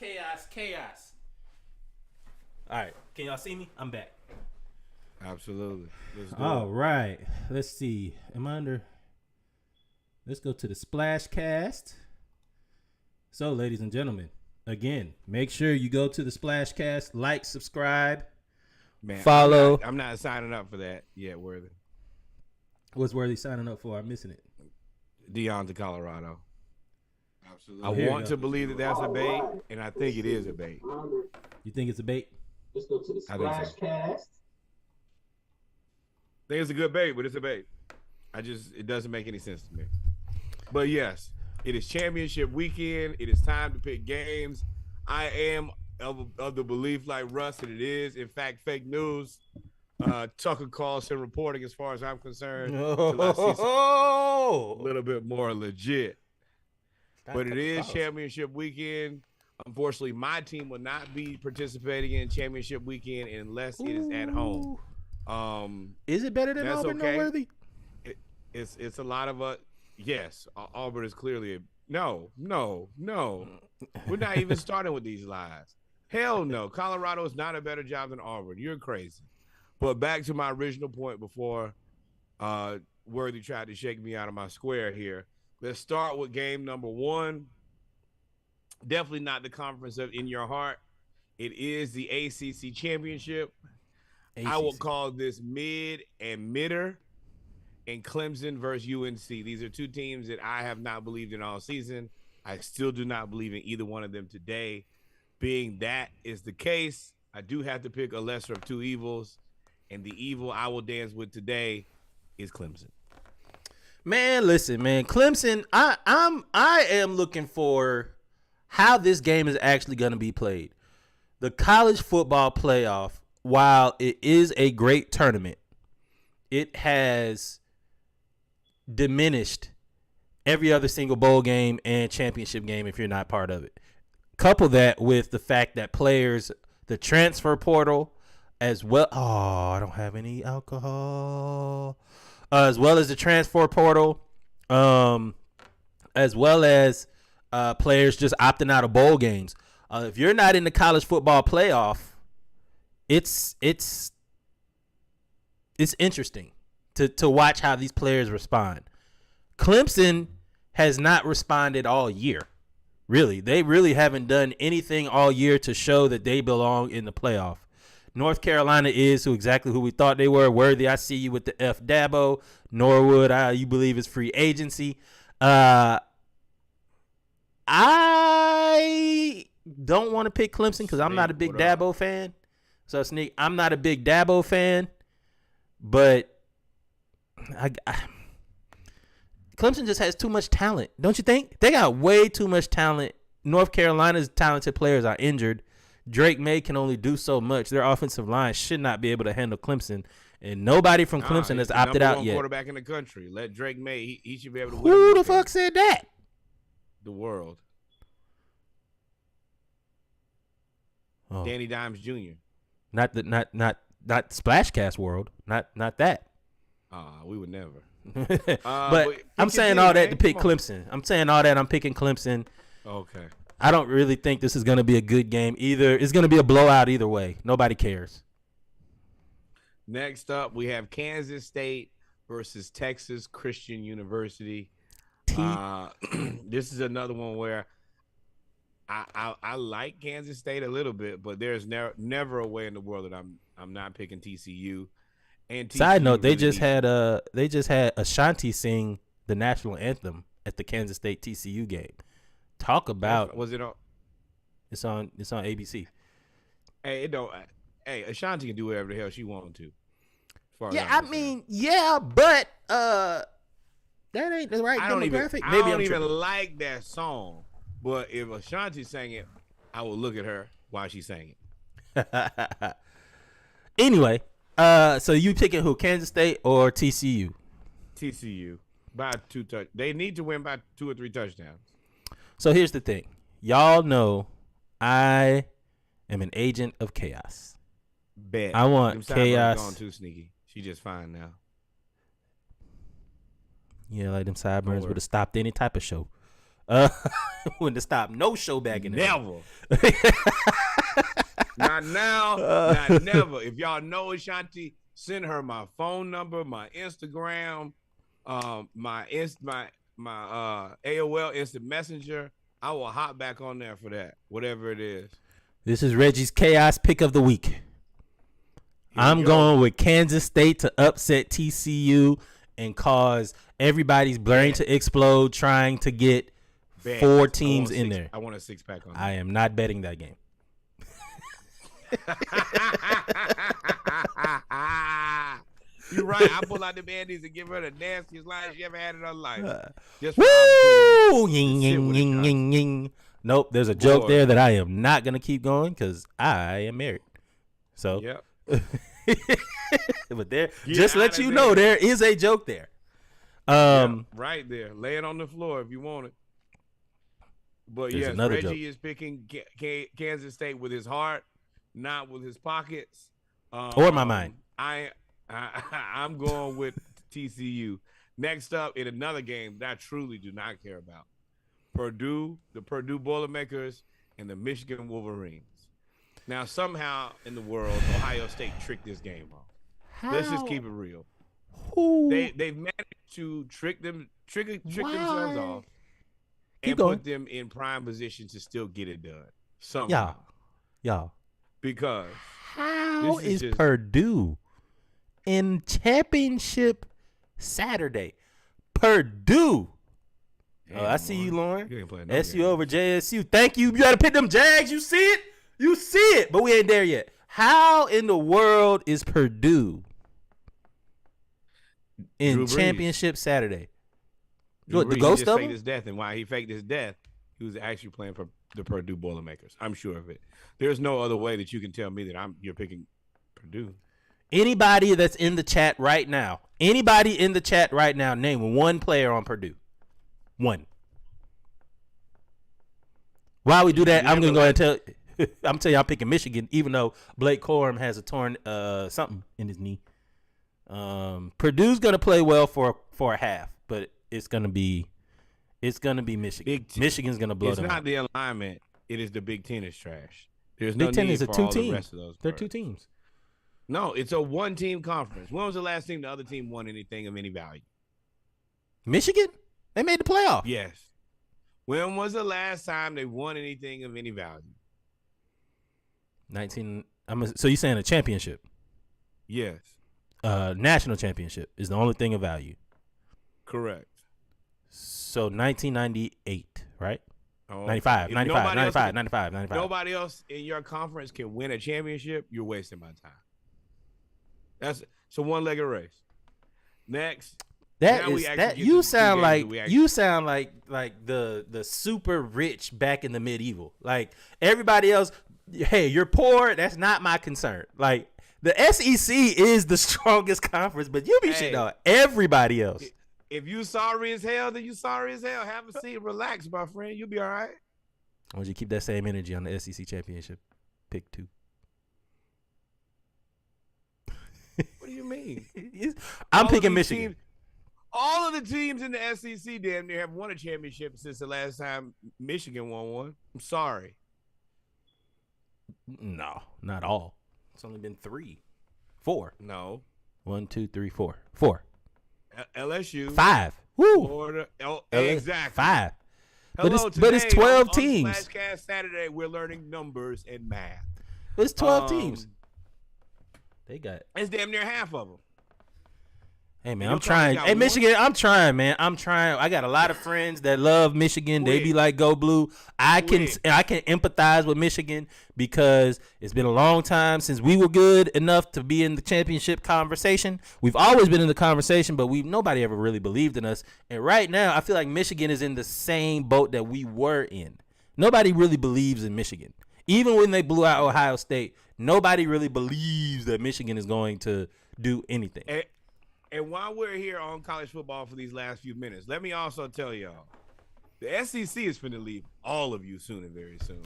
chaos. All right, can y'all see me? I'm back. Absolutely. All right, let's see. Am I under? Let's go to the Splash Cast. So, ladies and gentlemen, again, make sure you go to the Splash Cast, like, subscribe, follow. I'm not signing up for that yet, Worthy. What's Worthy signing up for? I'm missing it. Dion to Colorado. Absolutely. I want to believe that that's a bait, and I think it is a bait. You think it's a bait? Let's go to the Splash Cast. I think it's a good bait, but it's a bait. It doesn't make any sense to me. But yes, it is championship weekend. It is time to pick games. I am of the belief, like Russ, that it is, in fact, fake news. Tucker Carlson reporting, as far as I'm concerned, till I see a little bit more legit. But it is championship weekend. Unfortunately, my team will not be participating in championship weekend unless it is at home. Is it better than Auburn, okay. Worthy? It's a lot of yes. Auburn is clearly no. We're not even starting with these lies. Hell no. Colorado is not a better job than Auburn. You're crazy. But back to my original point before Worthy tried to shake me out of my square here. Let's start with game number one. Definitely not the conference of in your heart. It is the ACC championship. I will call this mid and midder, and Clemson versus UNC. These are two teams that I have not believed in all season. I still do not believe in either one of them today. Being that is the case, I do have to pick a lesser of two evils, and the evil I will dance with today is Clemson. Man, listen, man, Clemson. I am looking for how this game is actually going to be played. The college football playoff, while it is a great tournament, it has diminished every other single bowl game and championship game if you're not part of it. Couple that with the fact that players, the transfer portal, as well. Oh, I don't have any alcohol. As well as the transfer portal, as well as players just opting out of bowl games. If you're not in the college football playoff, it's interesting to watch how these players respond. Clemson has not responded all year. Really, they really haven't done anything all year to show that they belong in the playoff. North Carolina is exactly who we thought they were. Worthy, I see you with the F Dabo. Norwood, you believe it's free agency. I don't want to pick Clemson because I'm not a big Dabo fan. So, Sneak, I'm not a big Dabo fan. But Clemson just has too much talent, don't you think? They got way too much talent. North Carolina's talented players are injured. Drake May can only do so much. Their offensive line should not be able to handle Clemson, and nobody from Clemson has opted out yet. Quarterback in the country. Let Drake May. He should be able to win. Who the fuck said that? The world. Oh. Danny Dimes Jr. Not Splashcast world. Not that. We would never. But I'm saying all that to pick Clemson. I'm saying all that. I'm picking Clemson. Okay. I don't really think this is going to be a good game either. It's going to be a blowout either way. Nobody cares. Next up, we have Kansas State versus Texas Christian University. This is another one where I like Kansas State a little bit, but there's never a way in the world that I'm not picking TCU. And TCU side note, they just had Ashanti sing the national anthem at the Kansas State TCU game. Talk about was it on? It's on ABC. Hey, it don't. Hey, Ashanti can do whatever the hell she wanted to. Yeah, I mean, yeah, but that ain't the right demographic. I don't even like that song. But if Ashanti sang it, I would look at her while she sang it. Anyway, so you picking who? Kansas State or TCU? TCU by 2 touch. They need to win by 2 or 3 touchdowns. So here's the thing. Y'all know I am an agent of chaos. Bet. I want chaos. Gone too sneaky. She just fine now. Yeah, like them sideburns would have stopped any type of show. Wouldn't have stopped no show back in the Never. Not now, not never. If y'all know Ashanti, send her my phone number, my Instagram, my AOL Instant Messenger. I will hop back on there for that, whatever it is. This is Reggie's Chaos Pick of the Week. I'm going with Kansas State to upset TCU and cause everybody's brain to explode trying to get 4 teams in there. I want a 6-pack on that. I am not betting that game. You're right. I pull out the bandies and give her the nastiest line she ever had in her life. Just Woo! Ying, ying, ying, ying, ying. Nope, there's a joke there that I am not going to keep going because I am married. So, yep. But there, just let you know, there is a joke there. Right there. Lay it on the floor if you want it. But yes, Reggie is picking Kansas State with his heart, not with his pockets. Or my mind. I'm going with TCU. Next up, in another game that I truly do not care about, Purdue, the Purdue Boilermakers, and the Michigan Wolverines. Now, somehow in the world, Ohio State tricked this game off. Let's just keep it real. They've managed to trick themselves off and put them in prime position to still get it done. Somehow. Y'all. Because how is Purdue in championship Saturday? Purdue. Damn, I see you, Lauren. You SU over JSU. Thank you. You got to pick them Jags. You see it? You see it. But we ain't there yet. How in the world is Purdue in championship Saturday? The ghost of him? Faked his death, and why he faked his death, he was actually playing for the Purdue Boilermakers. I'm sure of it. There's no other way that you can tell me that you're picking Purdue. Anybody that's in the chat right now, name one player on Purdue. One. While we do that, I'm gonna go ahead and tell you I'm picking Michigan, even though Blake Corum has a torn something in his knee. Purdue's gonna play well for a half, but it's gonna be Michigan. Michigan's gonna blow them. It's not the alignment. It is the Big Ten is trash. There's no need for all the rest of those. They're 2 teams. No, it's a 1-team conference. When was the last time the other team won anything of any value? Michigan? They made the playoff. Yes. When was the last time they won anything of any value? So you're saying a championship? Yes. National championship is the only thing of value. Correct. So 1998, right? Oh, 95. Nobody else in your conference can win a championship. You're wasting my time. It's a one-legged race. Next. You sound like the super rich back in the medieval. Like everybody else, hey, you're poor. That's not my concern. Like the SEC is the strongest conference, but you be shitting on everybody else. If you sorry as hell, then you sorry as hell. Have a seat, relax, my friend. You'll be all right. I want you to keep that same energy on the SEC championship. Pick 2. What do you mean? I'm picking Michigan. All of the teams in the SEC damn near have won a championship since the last time Michigan won one. I'm sorry. No, not all. It's only been 3. 4. No. 1, 2, 3, 4. 4. LSU. 5. Woo. Florida. Exactly. 5. Hello, but it's 12 teams. On Flashcast Saturday, we're learning numbers and math. But it's 12 teams. It's damn near half of them. Hey, man, I'm trying. Hey, Michigan, I'm trying, man. I'm trying. I got a lot of friends that love Michigan. They be like, go blue. I can empathize with Michigan because it's been a long time since we were good enough to be in the championship conversation. We've always been in the conversation, but nobody ever really believed in us. And right now, I feel like Michigan is in the same boat that we were in. Nobody really believes in Michigan. Even when they blew out Ohio State, nobody really believes that Michigan is going to do anything. And while we're here on college football for these last few minutes, let me also tell y'all, the SEC is finna leave all of you soon and very soon.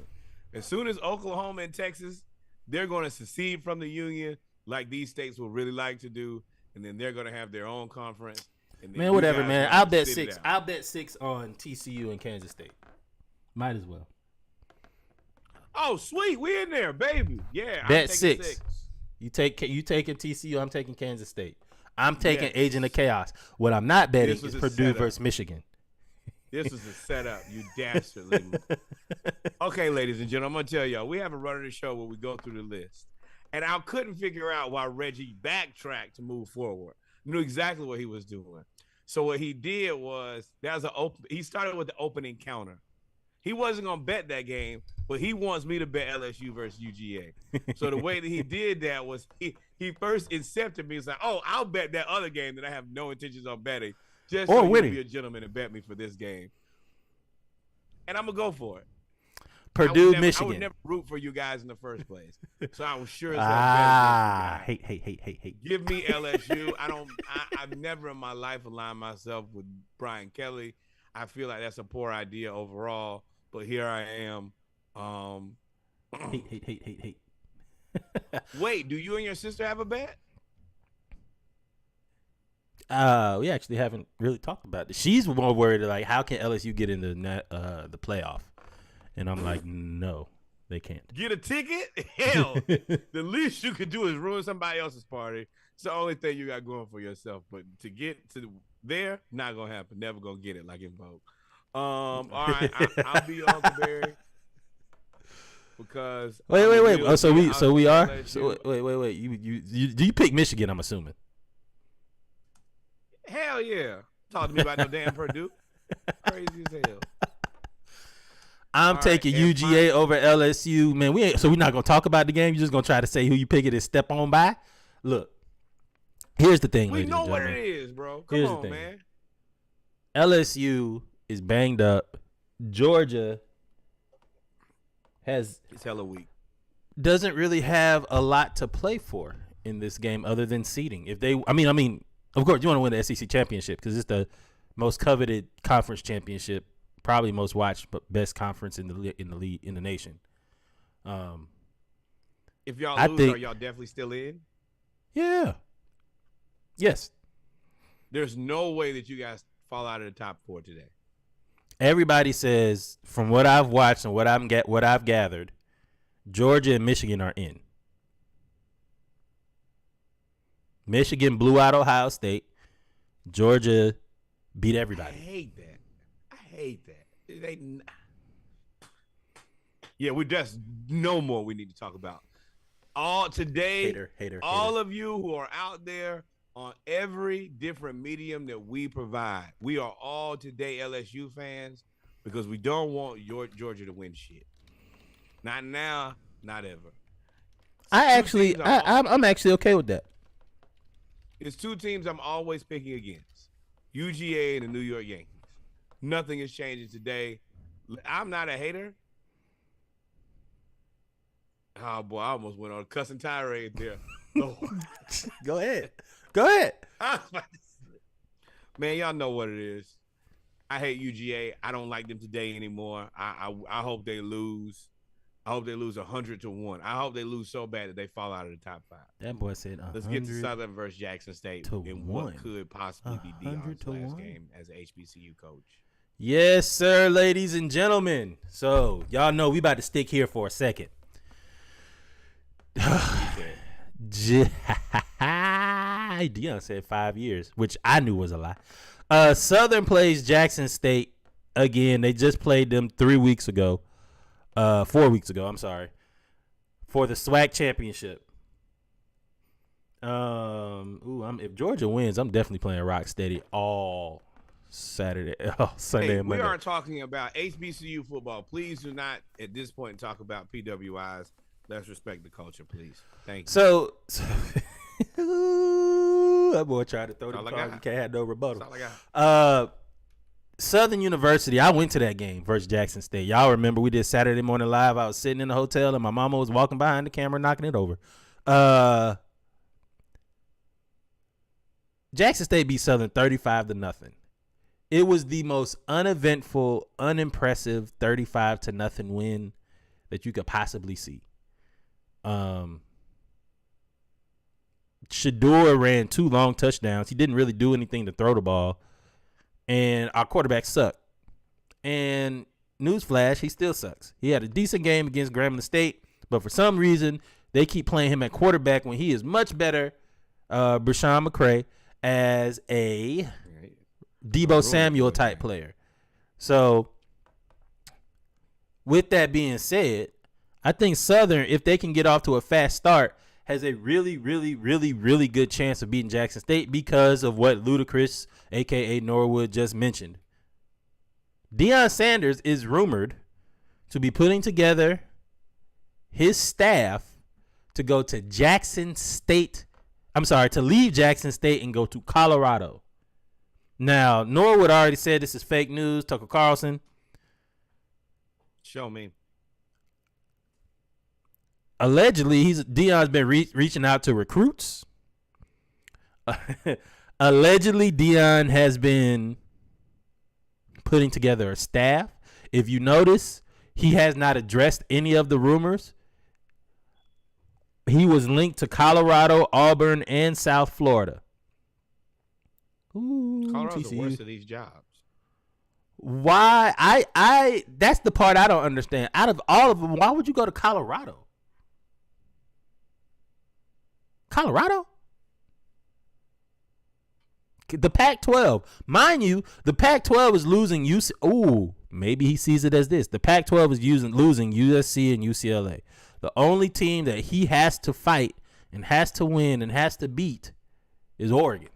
As soon as Oklahoma and Texas, they're going to secede from the union like these states will really like to do, and then they're going to have their own conference. And Man, you whatever, guys man. wanna I'll bet sit it 6. out. I'll bet 6 on TCU and Kansas State. Might as well. Oh, sweet. We in there, baby. Yeah. I'm Bet taking 6. You taking TCU. I'm taking Kansas State. I'm taking Yes. Agent of Chaos. What I'm not betting This was is a Purdue setup. versus Michigan. This was a setup, you dastardly. Okay, ladies and gentlemen, I'm going to tell y'all, we have a run of the show where we go through the list. And I couldn't figure out why Reggie backtracked to move forward. Knew exactly what he was doing. So what he did was, he started with the opening counter. He wasn't going to bet that game, but he wants me to bet LSU versus UGA. So the way that he did that was he first incepted me. He's like, oh, I'll bet that other game that I have no intentions of betting. Just Or so you winning. be a gentleman and bet me for this game. And I'm going to go for it. Purdue, I Michigan. would never root for you guys in the first place. So I was sure as hell betting against you guys. Hate. Give me LSU. I've never in my life aligned myself with Brian Kelly. I feel like that's a poor idea overall. But here I am. Hate. Wait, do you and your sister have a bet? We actually haven't really talked about this. She's more worried like, how can LSU get into the playoff? And I'm like, no, they can't. Get a ticket? Hell, the least you could do is ruin somebody else's party. It's the only thing you got going for yourself. But to get to there, not gonna happen. Never gonna get it like in Vogue. All right, I'll be Uncle Barry because Wait. Oh, so we are. LSU. So wait. You pick Michigan? I'm assuming. Hell yeah! Talk to me about no damn Purdue. Crazy as hell. I'm All taking right, UGA over LSU, man. We're not gonna talk about the game. You're just gonna try to say who you pick it and step on by. Look, here's the thing, We ladies know and what gentlemen. it is, bro. Come Here's the on, thing. man. LSU is banged up. Georgia It's hella weak. doesn't really have a lot to play for in this game other than seeding. If they, I mean, of course you want to win the SEC championship because it's the most coveted conference championship, probably most watched, but best conference in the nation. If y'all I lose, think- are y'all definitely still in? Yeah. Yes. There's no way that you guys fall out of the top 4 today. Everybody says, from what I've watched and what I've gathered, Georgia and Michigan are in. Michigan blew out Ohio State. Georgia beat I everybody. hate that. Yeah, there's no more we need to talk about. All today, Hater. all of you who are out there on every different medium that we provide, we are all today LSU fans because we don't want Georgia to win shit. Not now, not ever. I'm actually okay with that. It's 2 teams I'm always picking against, UGA and the New York Yankees. Nothing is changing today. I'm not a hater. Oh, boy, I almost went on a cussing tirade there. Lord. Go ahead. Man, y'all know what it is. I hate UGA. I don't like them today anymore. I hope they lose. I hope they lose 100-1. I hope they lose so bad that they fall out of the top 5. That boy said 100. Let's get to Southern versus Jackson State to and one. what could possibly be Deion's 100 to last 1. game as an HBCU coach. Yes, sir, ladies and gentlemen. So, y'all know we about to stick here for a second. Deion said 5 years, which I knew was a lie. Southern plays Jackson State again. They just played them 4 weeks ago. I'm sorry, for the SWAC championship. If Georgia wins, I'm definitely playing Rocksteady all Sunday Hey, and we Monday. are talking about HBCU football. Please do not, at this point, talk about PWIs. Let's respect the culture, please. Thank you. So that boy tried to throw the That's all I card. got. You can't have no rebuttal. That's all I got. Southern University, I went to that game versus Jackson State. Y'all remember we did Saturday Morning Live. I was sitting in the hotel and my mama was walking behind the camera knocking it over. Jackson State beat Southern 35-0. It was the most uneventful, unimpressive 35-0 win that you could possibly see. Shador ran 2 long touchdowns. He didn't really do anything to throw the ball. And our quarterback sucked. And newsflash, he still sucks. He had a decent game against Grambling State, but for some reason, they keep playing him at quarterback when he is much better, Brashawn McCray, as a Debo Samuel type player. So, with that being said, I think Southern, if they can get off to a fast start, has a really, really, really, really good chance of beating Jackson State because of what Ludacris, a.k.a. Norwood, just mentioned. Deion Sanders is rumored to be putting together his staff to go to Jackson State. I'm sorry, to leave Jackson State and go to Colorado. Now, Norwood already said this is fake news. Tucker Carlson. Show me. Allegedly, Deion's been reaching out to recruits. Allegedly, Deion has been putting together a staff. If you notice, he has not addressed any of the rumors. He was linked to Colorado, Auburn, and South Florida. Ooh, Colorado's the worst of these jobs. Why? I that's the part I don't understand. Out of all of them, why would you go to Colorado? Colorado? The Pac-12. Mind you, the Pac-12 is losing UC. Ooh, maybe he sees it as this. The Pac-12 is losing USC and UCLA. The only team that he has to fight and has to win and has to beat is Oregon.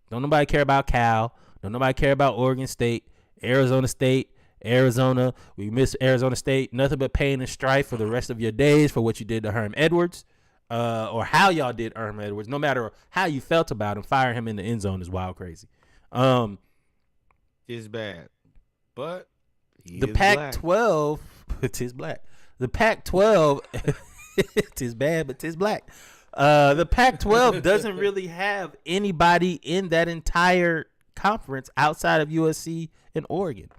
Don't nobody care about Cal. Don't nobody care about Oregon State, Arizona State, Arizona. We miss Arizona State. Nothing but pain and strife for the rest of your days for what you did to Herm Edwards. Or how y'all did Herm Edwards. No matter how you felt about him, firing him in the end zone is wild crazy. It's bad. But the Pac-12, it's black. The Pac-12, it's bad, but it's black. The Pac-12 doesn't really have anybody in that entire conference outside of USC and Oregon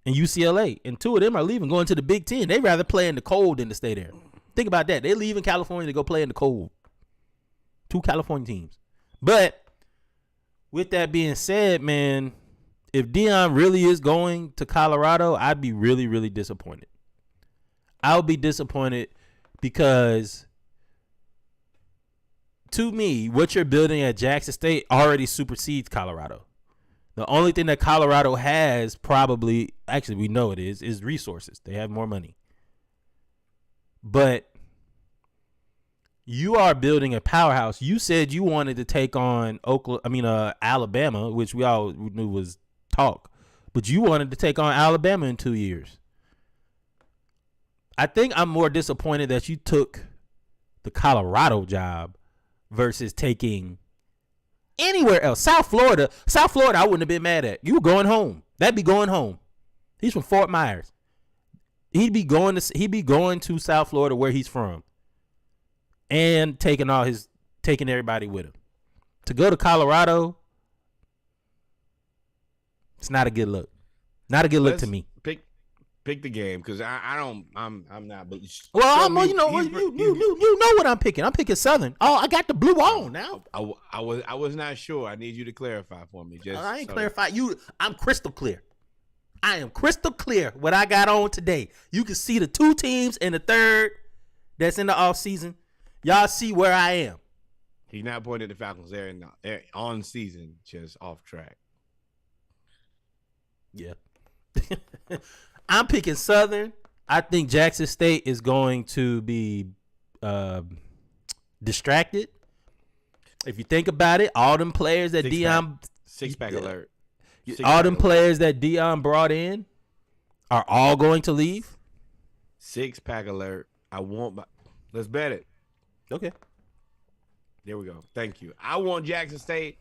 and UCLA. And 2 of them are leaving, going to the Big Ten. They'd rather play in the cold than to stay there. Think about that. They're leaving California to go play in the cold. 2 California teams. But with that being said, man, if Deion really is going to Colorado, I'd be really, really disappointed. I'll be disappointed because to me, what you're building at Jackson State already supersedes Colorado. The only thing that Colorado has probably, actually we know it is resources. They have more money. But you are building a powerhouse. You said you wanted to take on Alabama, which we all knew was talk. But you wanted to take on Alabama in 2 years. I think I'm more disappointed that you took the Colorado job versus taking anywhere else. South Florida, I wouldn't have been mad at. You were going home. That'd be going home. He's from Fort Myers. He'd be going to South Florida where he's from, and taking everybody with him. To go to Colorado, it's not a good look. Not a good look to me. Pick the game because I'm not. Well, you know what I'm picking. I'm picking Southern. Oh, I got the blue on now. I was not sure. I need you to clarify for me. I ain't clarify you. I'm crystal clear. I am crystal clear what I got on today. You can see the 2 teams and the third that's in the off season. Y'all see where I am. He's not pointing at the Falcons. They're on season, just off track. Yeah. I'm picking Southern. I think Jackson State is going to be distracted. If you think about it, all them players that Deion six-pack alert. All them players that Deion brought in are all going to leave. 6-pack alert. Let's bet it. Okay. There we go. Thank you. I want Jackson State.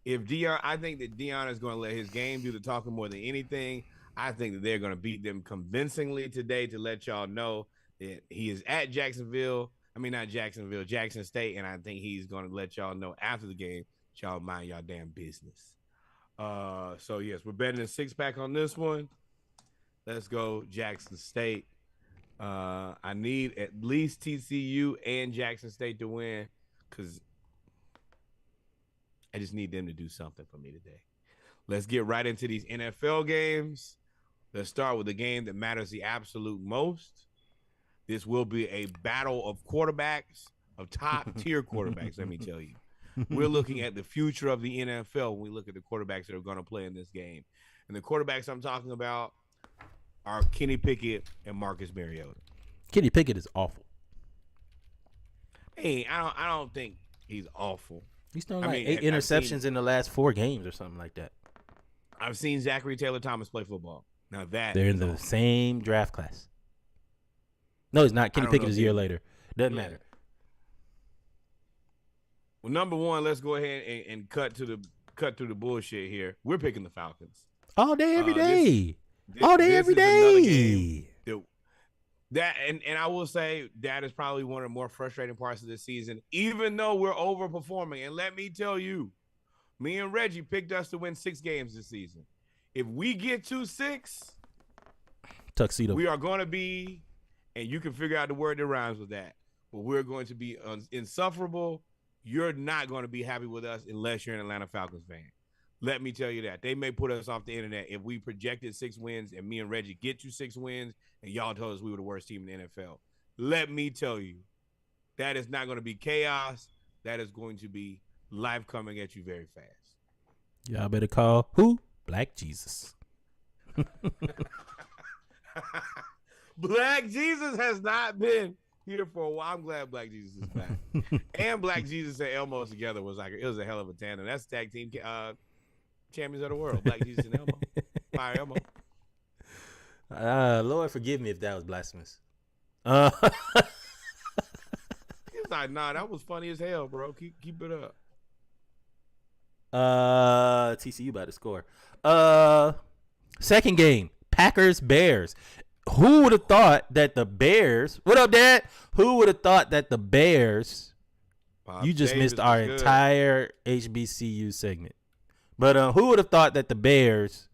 I think that Deion is going to let his game do the talking more than anything. I think that they're going to beat them convincingly today to let y'all know that he is at Jackson State, and I think he's going to let y'all know after the game, y'all mind y'all damn business. So yes, we're betting a 6-pack on this one. Let's go Jackson State. I need at least TCU and Jackson State to win because I just need them to do something for me today. Let's get right into these NFL games. Let's start with the game that matters the absolute most. This will be a battle of quarterbacks, of top-tier quarterbacks, let me tell you. We're looking at the future of the NFL when we look at the quarterbacks that are going to play in this game. And the quarterbacks I'm talking about are Kenny Pickett and Marcus Mariota. Kenny Pickett is awful. Hey, I don't think he's awful. He's thrown like 8 interceptions in the last 4 games or something like that. I've seen Zachary Taylor Thomas play football. Now that they're in the same draft class. No, it's not. Kenny Pickett is a year later. Doesn't matter. Well, number one, let's go ahead and cut through the bullshit here. We're picking the Falcons all day, every day. All day, every day. That and I will say that is probably one of the more frustrating parts of this season, even though we're overperforming. And let me tell you, me and Reggie picked us to win 6 games this season. If we get to 6, tuxedo, we are going to be, and you can figure out the word that rhymes with that, but we're going to be insufferable. You're not going to be happy with us unless you're an Atlanta Falcons fan. Let me tell you that. They may put us off the internet if we projected 6 wins and me and Reggie get you 6 wins and y'all told us we were the worst team in the NFL. Let me tell you, that is not going to be chaos. That is going to be life coming at you very fast. Y'all better call who? Black Jesus. Black Jesus has not been here for a while. I'm glad Black Jesus is back. And Black Jesus and Elmo together was it was a hell of a tandem. That's tag team champions of the world. Black Jesus and Elmo. Fire Elmo. Lord forgive me if that was blasphemous. He was like, nah, that was funny as hell, bro. Keep it up. TCU about to score. Second game, Packers Bears. Who would have thought that the Bears? What up, Dad? Who would have thought that the Bears? Bob you just Davis missed our good. entire HBCU segment. But who would have thought that the Bears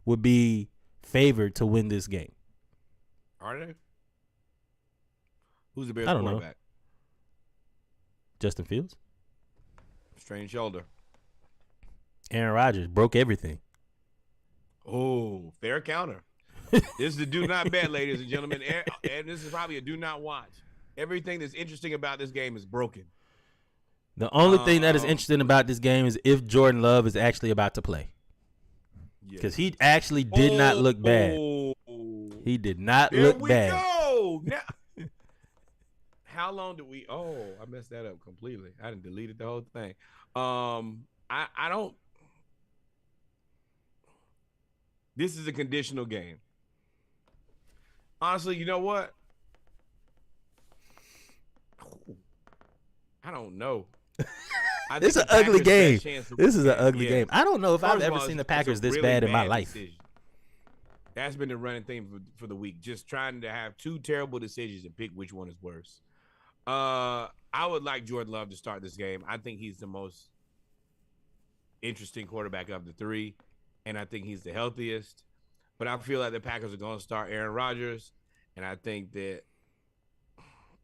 would be favored to win this game? Are they? Who's the Bears I don't quarterback? know. Justin Fields. Strained shoulder. Aaron Rodgers broke everything. Oh, fair counter. This is a do not bet, ladies and gentlemen. And this is probably a do not watch. Everything that's interesting about this game is broken. The only thing that is interesting about this game is if Jordan Love is actually about to play. Because he actually did not look bad. He did not look bad. Go. Now, how long do we? Oh, I messed that up completely. I didn't deleted the whole thing. I don't. This is a conditional game. Honestly, you know what? I don't know. It's an ugly game. This is an ugly game. I don't know if I've ever seen the Packers this bad in my life. Decision. That's been the running thing for the week. Just trying to have 2 terrible decisions and pick which one is worse. I would like Jordan Love to start this game. I think he's the most interesting quarterback of the 3, and I think he's the healthiest. But I feel like the Packers are going to start Aaron Rodgers, and I think that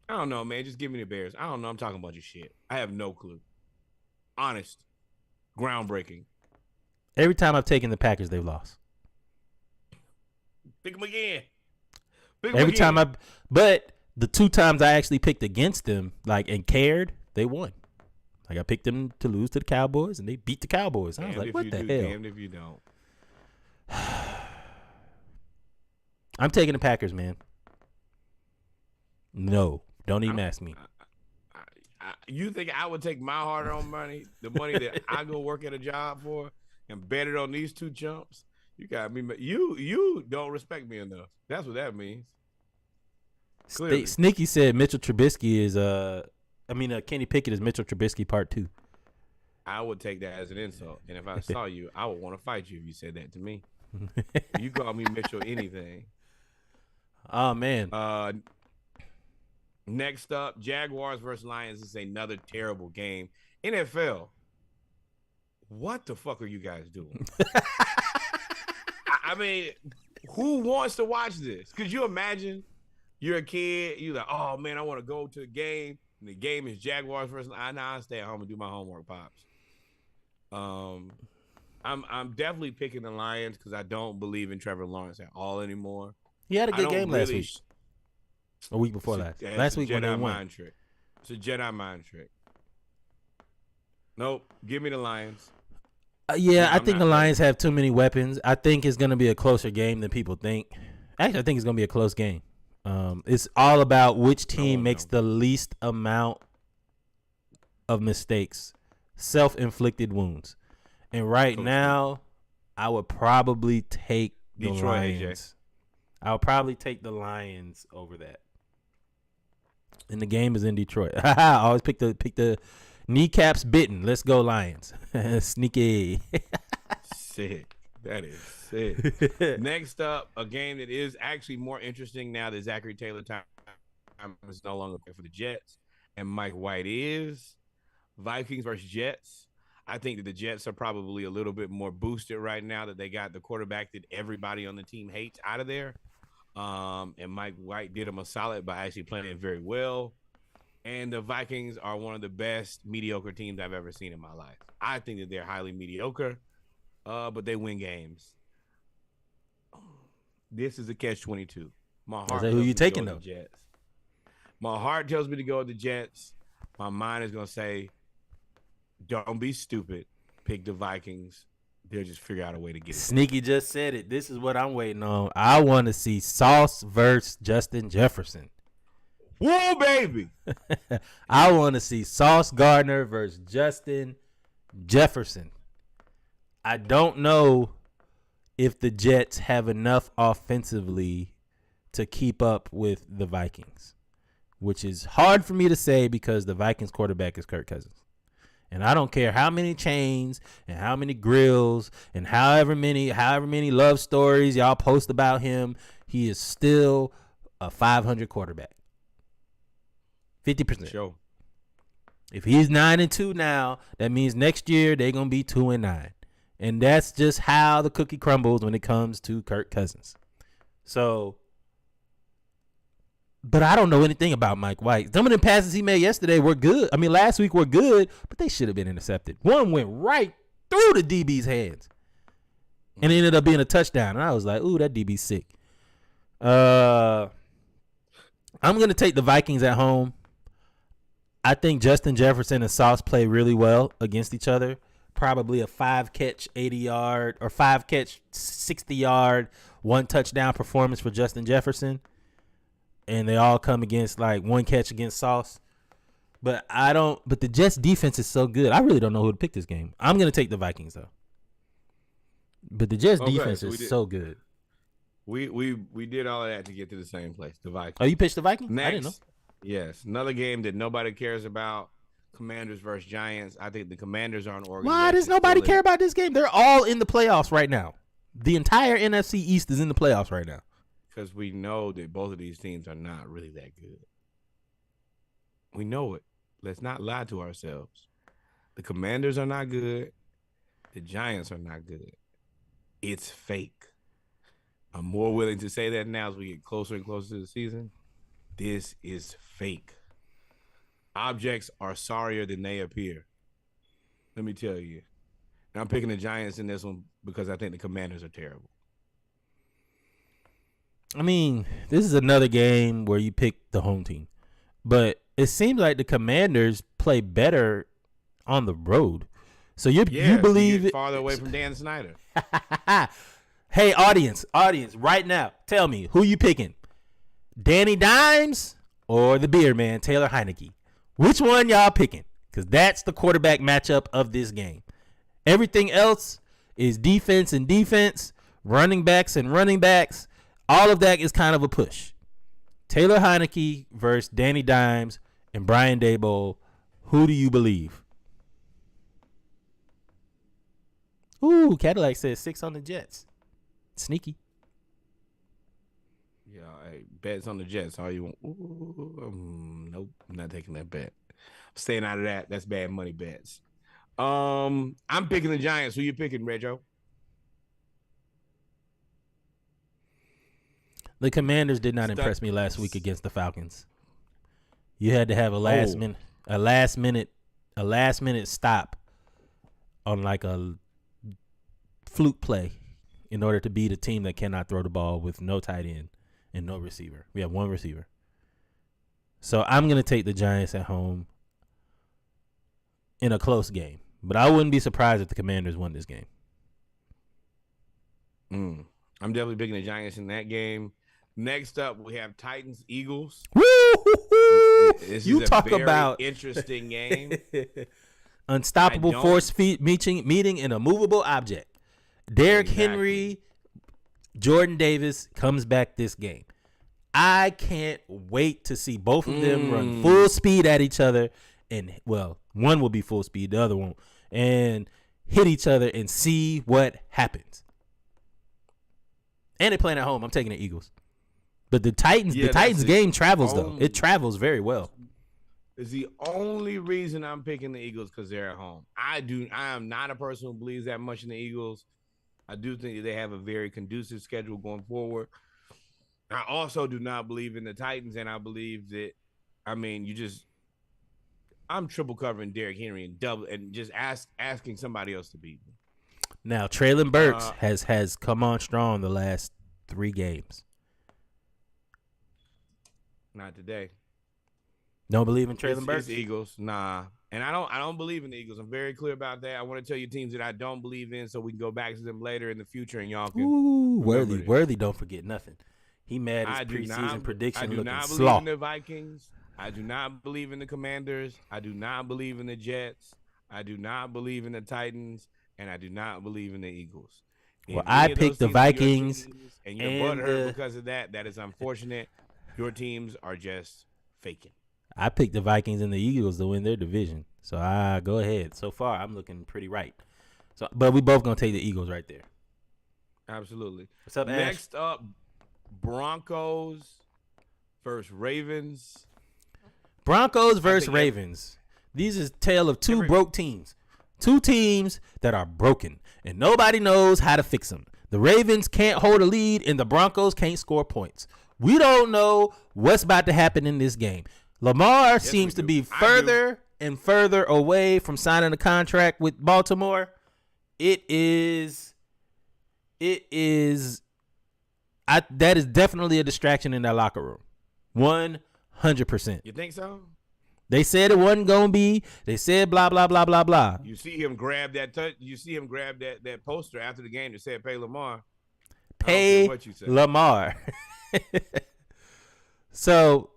I don't know, man. Just give me the Bears. I don't know. I'm talking about your shit. I have no clue. Honest. Groundbreaking. Every time I've taken the Packers, they've lost. Pick them again. But the 2 times I actually picked against them, and cared, they won. I picked them to lose to the Cowboys, and they beat the Cowboys. I was like, what the hell? Damned if you don't. I'm taking the Packers, man. No, don't even ask me. You think I would take my hard-earned money, the money that I go work at a job for, and bet it on these 2 chumps? You got me. You don't respect me enough. That's what that means. Sneaky said Mitchell Trubisky is Kenny Pickett is Mitchell Trubisky part 2. I would take that as an insult, and if I saw you, I would want to fight you if you said that to me. You call me Mitchell anything. Oh man. Next up, Jaguars versus Lions. This is another terrible game. NFL. What the fuck are you guys doing? I mean, who wants to watch this? Could you imagine you're a kid, you're like, oh man, I want to go to the game, and the game is Jaguars versus Lions. I stay at home and do my homework, Pops. I'm definitely picking the Lions because I don't believe in Trevor Lawrence at all anymore. He had a I good don't game last really week. A week before last. Last week when they Jedi won. mind trick. It's a Jedi mind trick. Nope. Give me the Lions. Yeah, I I'm think not the Lions have too many weapons. I think it's going to be a closer game than people think. Actually, I think it's going to be a close game. It's all about which team makes the least amount of mistakes, self-inflicted wounds. And right now, I would probably take the Detroit, Lions. I would probably take the Lions over that. And the game is in Detroit. I always pick the kneecaps bitten. Let's go Lions. Sneaky. Sick. That is sick. Next up, a game that is actually more interesting now that Zachary Taylor time is no longer there for the Jets, and Mike White is Vikings versus Jets. I think that the Jets are probably a little bit more boosted right now that they got the quarterback that everybody on the team hates out of there. And Mike White did him a solid by actually playing it very well. And the Vikings are one of the best mediocre teams I've ever seen in my life. I think that they're highly mediocre, but they win games. This is a catch-22. My heart. Who you taking though? Jets. My heart tells me to go with the Jets. My mind is gonna say, "Don't be stupid. Pick the Vikings. They'll just figure out a way to get it." Sneaky just said it. This is what I'm waiting on. I want to see Sauce versus Justin Jefferson. Whoa, baby! I want to see Sauce Gardner versus Justin Jefferson. I don't know if the Jets have enough offensively to keep up with the Vikings, which is hard for me to say because the Vikings quarterback is Kirk Cousins. And I don't care how many chains and how many grills and however many love stories y'all post about him, he is still a 500 quarterback. 50%. Sure. If he's 9-2 now, that means next year they're gonna be 2-9. And that's just how the cookie crumbles when it comes to Kirk Cousins. So, but I don't know anything about Mike White. Some of the passes he made yesterday were good. I mean, last week were good, but they should have been intercepted. One went right through the DB's hands. And it ended up being a touchdown. And I was like, ooh, that DB's sick. I'm going to take the Vikings at home. I think Justin Jefferson and Sauce play really well against each other. Probably a 5-catch 80-yard or 5-catch 60-yard, 1 touchdown performance for Justin Jefferson. And they all come against like 1 catch against Sauce. But the Jets defense is so good. I really don't know who to pick this game. I'm going to take the Vikings though. But the Jets defense is so good. We did all of that to get to the same place, the Vikings. Oh, you pitched the Vikings? Next, I didn't know. Yes, another game that nobody cares about. Commanders versus Giants. I think the Commanders are an organization. Why does nobody care about this game? They're all in the playoffs right now. The entire NFC East is in the playoffs right now. Because we know that both of these teams are not really that good. We know it. Let's not lie to ourselves. The Commanders are not good. The Giants are not good. It's fake. I'm more willing to say that now as we get closer and closer to the season. This is fake. Objects are sorrier than they appear. Let me tell you. And I'm picking the Giants in this one because I think the Commanders are terrible. I mean, this is another game where you pick the home team. But it seems like the Commanders play better on the road. So you believe it farther away from Dan Snyder. Hey, audience, right now, tell me, who you picking? Danny Dimes or the beer man, Taylor Heineke? Which one y'all picking? Because that's the quarterback matchup of this game. Everything else is defense and defense, running backs and running backs. All of that is kind of a push. Taylor Heineke versus Danny Dimes and Brian Daboll. Who do you believe? Ooh, Cadillac says 6 on the Jets. Sneaky. Yeah, hey, bets on the Jets. All you want? Nope, I'm not taking that bet. I'm staying out of that. That's bad money bets. I'm picking the Giants. Who you picking, Rejo? The Commanders did not impress me last week against the Falcons. You had to have a last minute stop on like a fluke play in order to beat a team that cannot throw the ball with no tight end and no receiver. We have one receiver. So I'm going to take the Giants at home in a close game. But I wouldn't be surprised if the Commanders won this game. I'm definitely picking the Giants in that game. Next up, we have Titans Eagles. Woo! This You is talk a very about interesting game. unstoppable force meeting in a movable object. Derrick Henry, Jordan Davis comes back this game. I can't wait to see both of them run full speed at each other. And, well, one will be full speed, the other won't. And hit each other and see what happens. And they're playing at home. I'm taking the Eagles. But the Titans game travels, though. It travels very well. Is the only reason I'm picking the Eagles because they're at home. I am not a person who believes that much in the Eagles. I do think that they have a very conducive schedule going forward. I also do not believe in the Titans, and I believe that, I'm triple covering Derrick Henry and just asking somebody else to beat me. Now, Treylon Burks has come on strong the last 3 games. Not today. Don't believe in Treylon Burks? It's Eagles, nah. And I don't believe in the Eagles. I'm very clear about that. I want to tell you teams that I don't believe in, so we can go back to them later in the future, and y'all can. Ooh, Worthy, don't forget nothing. He mad his preseason prediction looking I do not slaw. believe in the Vikings. I do not believe in the Commanders. I do not believe in the Jets. I do not believe in the Titans, and I do not believe in the Eagles. Well, I picked the Vikings, and your butt hurt because of that. That is unfortunate. Your teams are just faking. I picked the Vikings and the Eagles to win their division. So go ahead. So far, I'm looking pretty right. So, but we both gonna take the Eagles right there. Absolutely. What's up, Ash? Next up, Broncos versus Ravens. Broncos versus Ravens. These is tale of two broke teams. 2 teams that are broken, and nobody knows how to fix them. The Ravens can't hold a lead, and the Broncos can't score points. We don't know what's about to happen in this game. Lamar seems to be further and further away from signing a contract with Baltimore. That is definitely a distraction in that locker room. 100%. You think so? They said it wasn't gonna be. They said blah blah blah blah blah. You see him grab that that poster after the game that said "Pay Lamar." Pay Lamar. So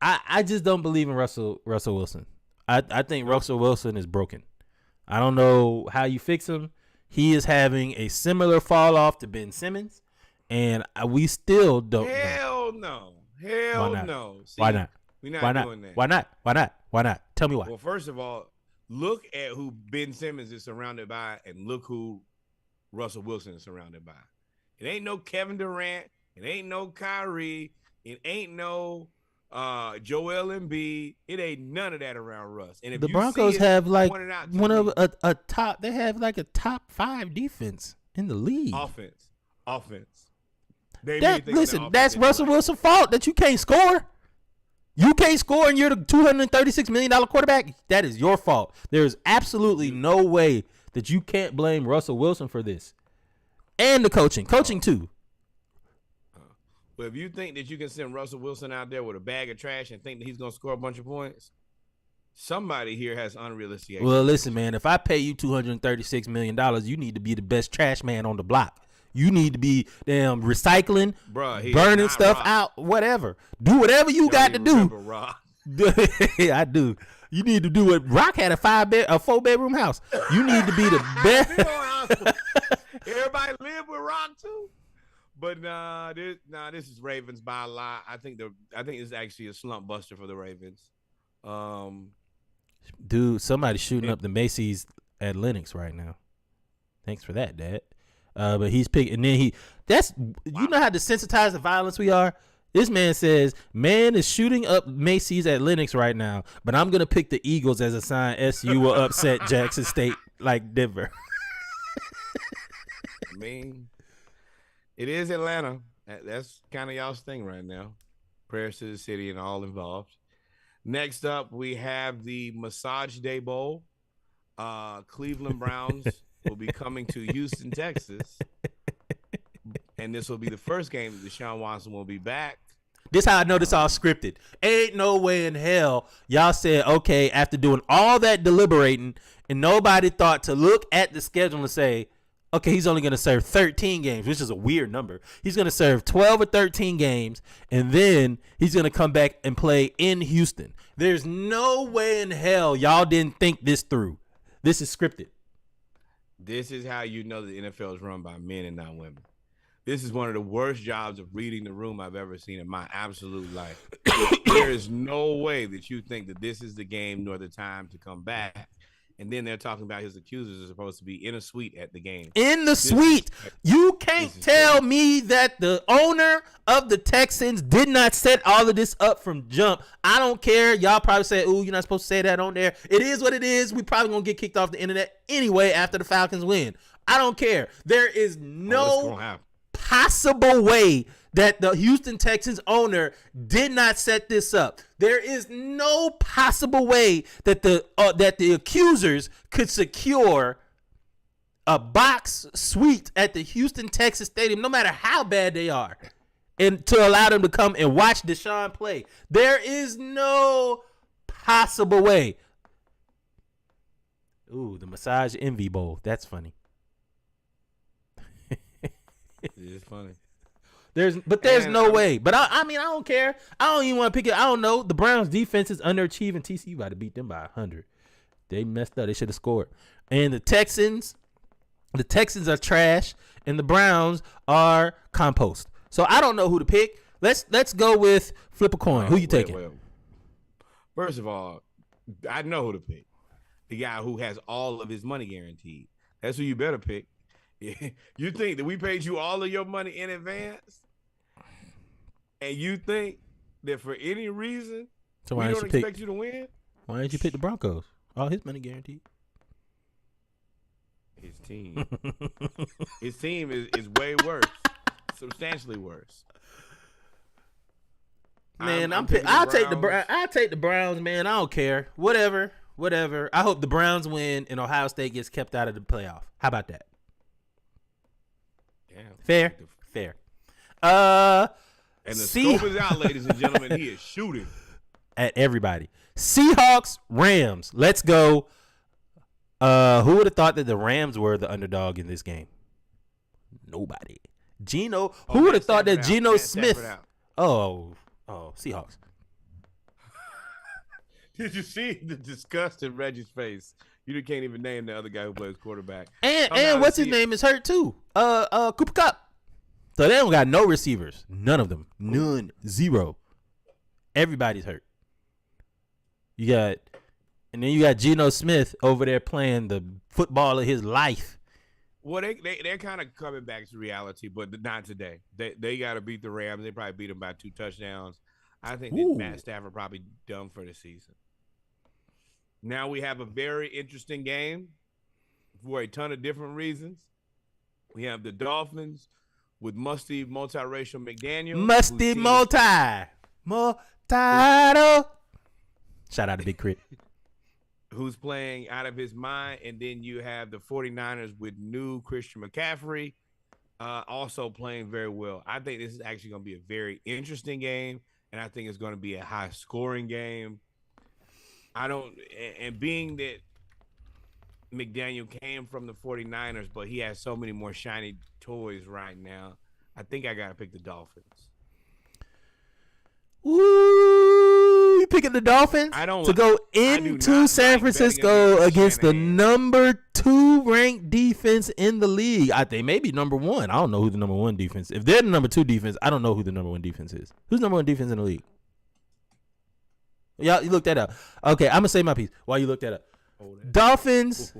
I just don't believe in Russell Wilson. I think Russell Wilson is broken. I don't know how you fix him. He is having a similar fall off to Ben Simmons, and we still don't. Hell no. Hell no. See, why not? We're not doing that. Why not? Why not? Why not? Tell me why. Well, first of all, look at who Ben Simmons is surrounded by, and look who Russell Wilson is surrounded by. It ain't no Kevin Durant. It ain't no Kyrie. It ain't no Joel Embiid. It ain't none of that around Russ. And if the Broncos have like one of a top. They have like a top 5 defense in the league. Offense. Listen, that's Russell Wilson's fault that you can't score. You can't score and you're the $236 million quarterback. That is your fault. There is absolutely no way that you can't blame Russell Wilson for this. And the coaching too. But if you think that you can send Russell Wilson out there with a bag of trash and think that he's going to score a bunch of points, somebody here has unrealistic expectations. Well, listen, man, if I pay you $236 million, you need to be the best trash man on the block. You need to be recycling, burning stuff out, whatever. Do whatever you got to do. I do. You need to do what Rock had a 4-bedroom house. You need to be the best. Everybody live with Rock too. But this is Ravens by a lot. I think it's actually a slump buster for the Ravens. Dude, somebody's shooting up the Macy's at Lenox right now. Thanks for that, Dad. But he's picking, and then you know how desensitized to violence we are. This man says, man is shooting up Macy's at Lenox right now, but I'm gonna pick the Eagles as a sign SU will upset Jackson State like Denver. I mean, it is Atlanta. That's kind of y'all's thing right now. Prayers to the city and all involved. Next up, we have the Massage Day Bowl. Cleveland Browns will be coming to Houston, Texas. And this will be the first game that Deshaun Watson will be back. This how I know this all scripted. Ain't no way in hell y'all said, okay, after doing all that deliberating and nobody thought to look at the schedule and say, okay, he's only going to serve 13 games, which is a weird number. He's going to serve 12 or 13 games, and then he's going to come back and play in Houston. There's no way in hell y'all didn't think this through. This is scripted. This is how you know the NFL is run by men and not women. This is one of the worst jobs of reading the room I've ever seen in my absolute life. There is no way that you think that this is the game nor the time to come back. And then they're talking about his accusers are supposed to be in a suite at the game. In the suite. You can't tell me that the owner of the Texans did not set all of this up from jump. I don't care. Y'all probably say, ooh, you're not supposed to say that on there. It is what it is. We probably going to get kicked off the internet anyway after the Falcons win. I don't care. There is no possible way that the Houston Texans owner did not set this up. There is no possible way that the accusers could secure a box suite at the Houston Texas Stadium, no matter how bad they are, and to allow them to come and watch Deshaun play. There is no possible way. Ooh, the Massage Envy Bowl. That's funny. It is funny. There's no way. But I mean, I don't care. I don't even want to pick it. I don't know. The Browns defense is underachieving. TCU about to beat them by 100. They messed up. They should have scored. And the Texans are trash, and the Browns are compost. So I don't know who to pick. Let's go with flip a coin. Who you taking? First of all, I know who to pick. The guy who has all of his money guaranteed. That's who you better pick. You think that we paid you all of your money in advance, and you think that for any reason so we don't expect you to win? Why didn't you pick the Broncos? All his money guaranteed. His team. His team is way worse, substantially worse. Man, I'll take the Browns, man. I don't care. Whatever. I hope the Browns win and Ohio State gets kept out of the playoff. How about that? Fair. And the scope is out, ladies and gentlemen. He is shooting at everybody. Seahawks, Rams. Let's go. Who would have thought that the Rams were the underdog in this game? Nobody. Who would have thought that Geno Smith? Oh, Seahawks. Did you see the disgust in Reggie's face? You can't even name the other guy who plays quarterback. And what's his name is hurt too. Cooper Kupp. So they don't got no receivers. None of them. None. Zero. Everybody's hurt. You got Geno Smith over there playing the football of his life. Well, they're kind of coming back to reality, but not today. They got to beat the Rams. They probably beat them by 2 touchdowns. I think that Matt Stafford probably done for the season. Now we have a very interesting game for a ton of different reasons. We have the Dolphins with musty multiracial McDaniel. Musty Shout out to Big Crit. Who's playing out of his mind. And then you have the 49ers with new Christian McCaffrey also playing very well. I think this is actually going to be a very interesting game, and I think it's going to be a high-scoring game. And being that McDaniel came from the 49ers, but he has so many more shiny toys right now, I think I got to pick the Dolphins. Ooh, you picking the Dolphins to go into San Francisco against the number 2 ranked defense in the league. They may be number 1. I don't know who the number 1 defense. If they're the number 2 defense, I don't know who the number 1 defense is. Who's number 1 defense in the league? Y'all, you look that up. Okay, I'm gonna say my piece while you look that up. Dolphins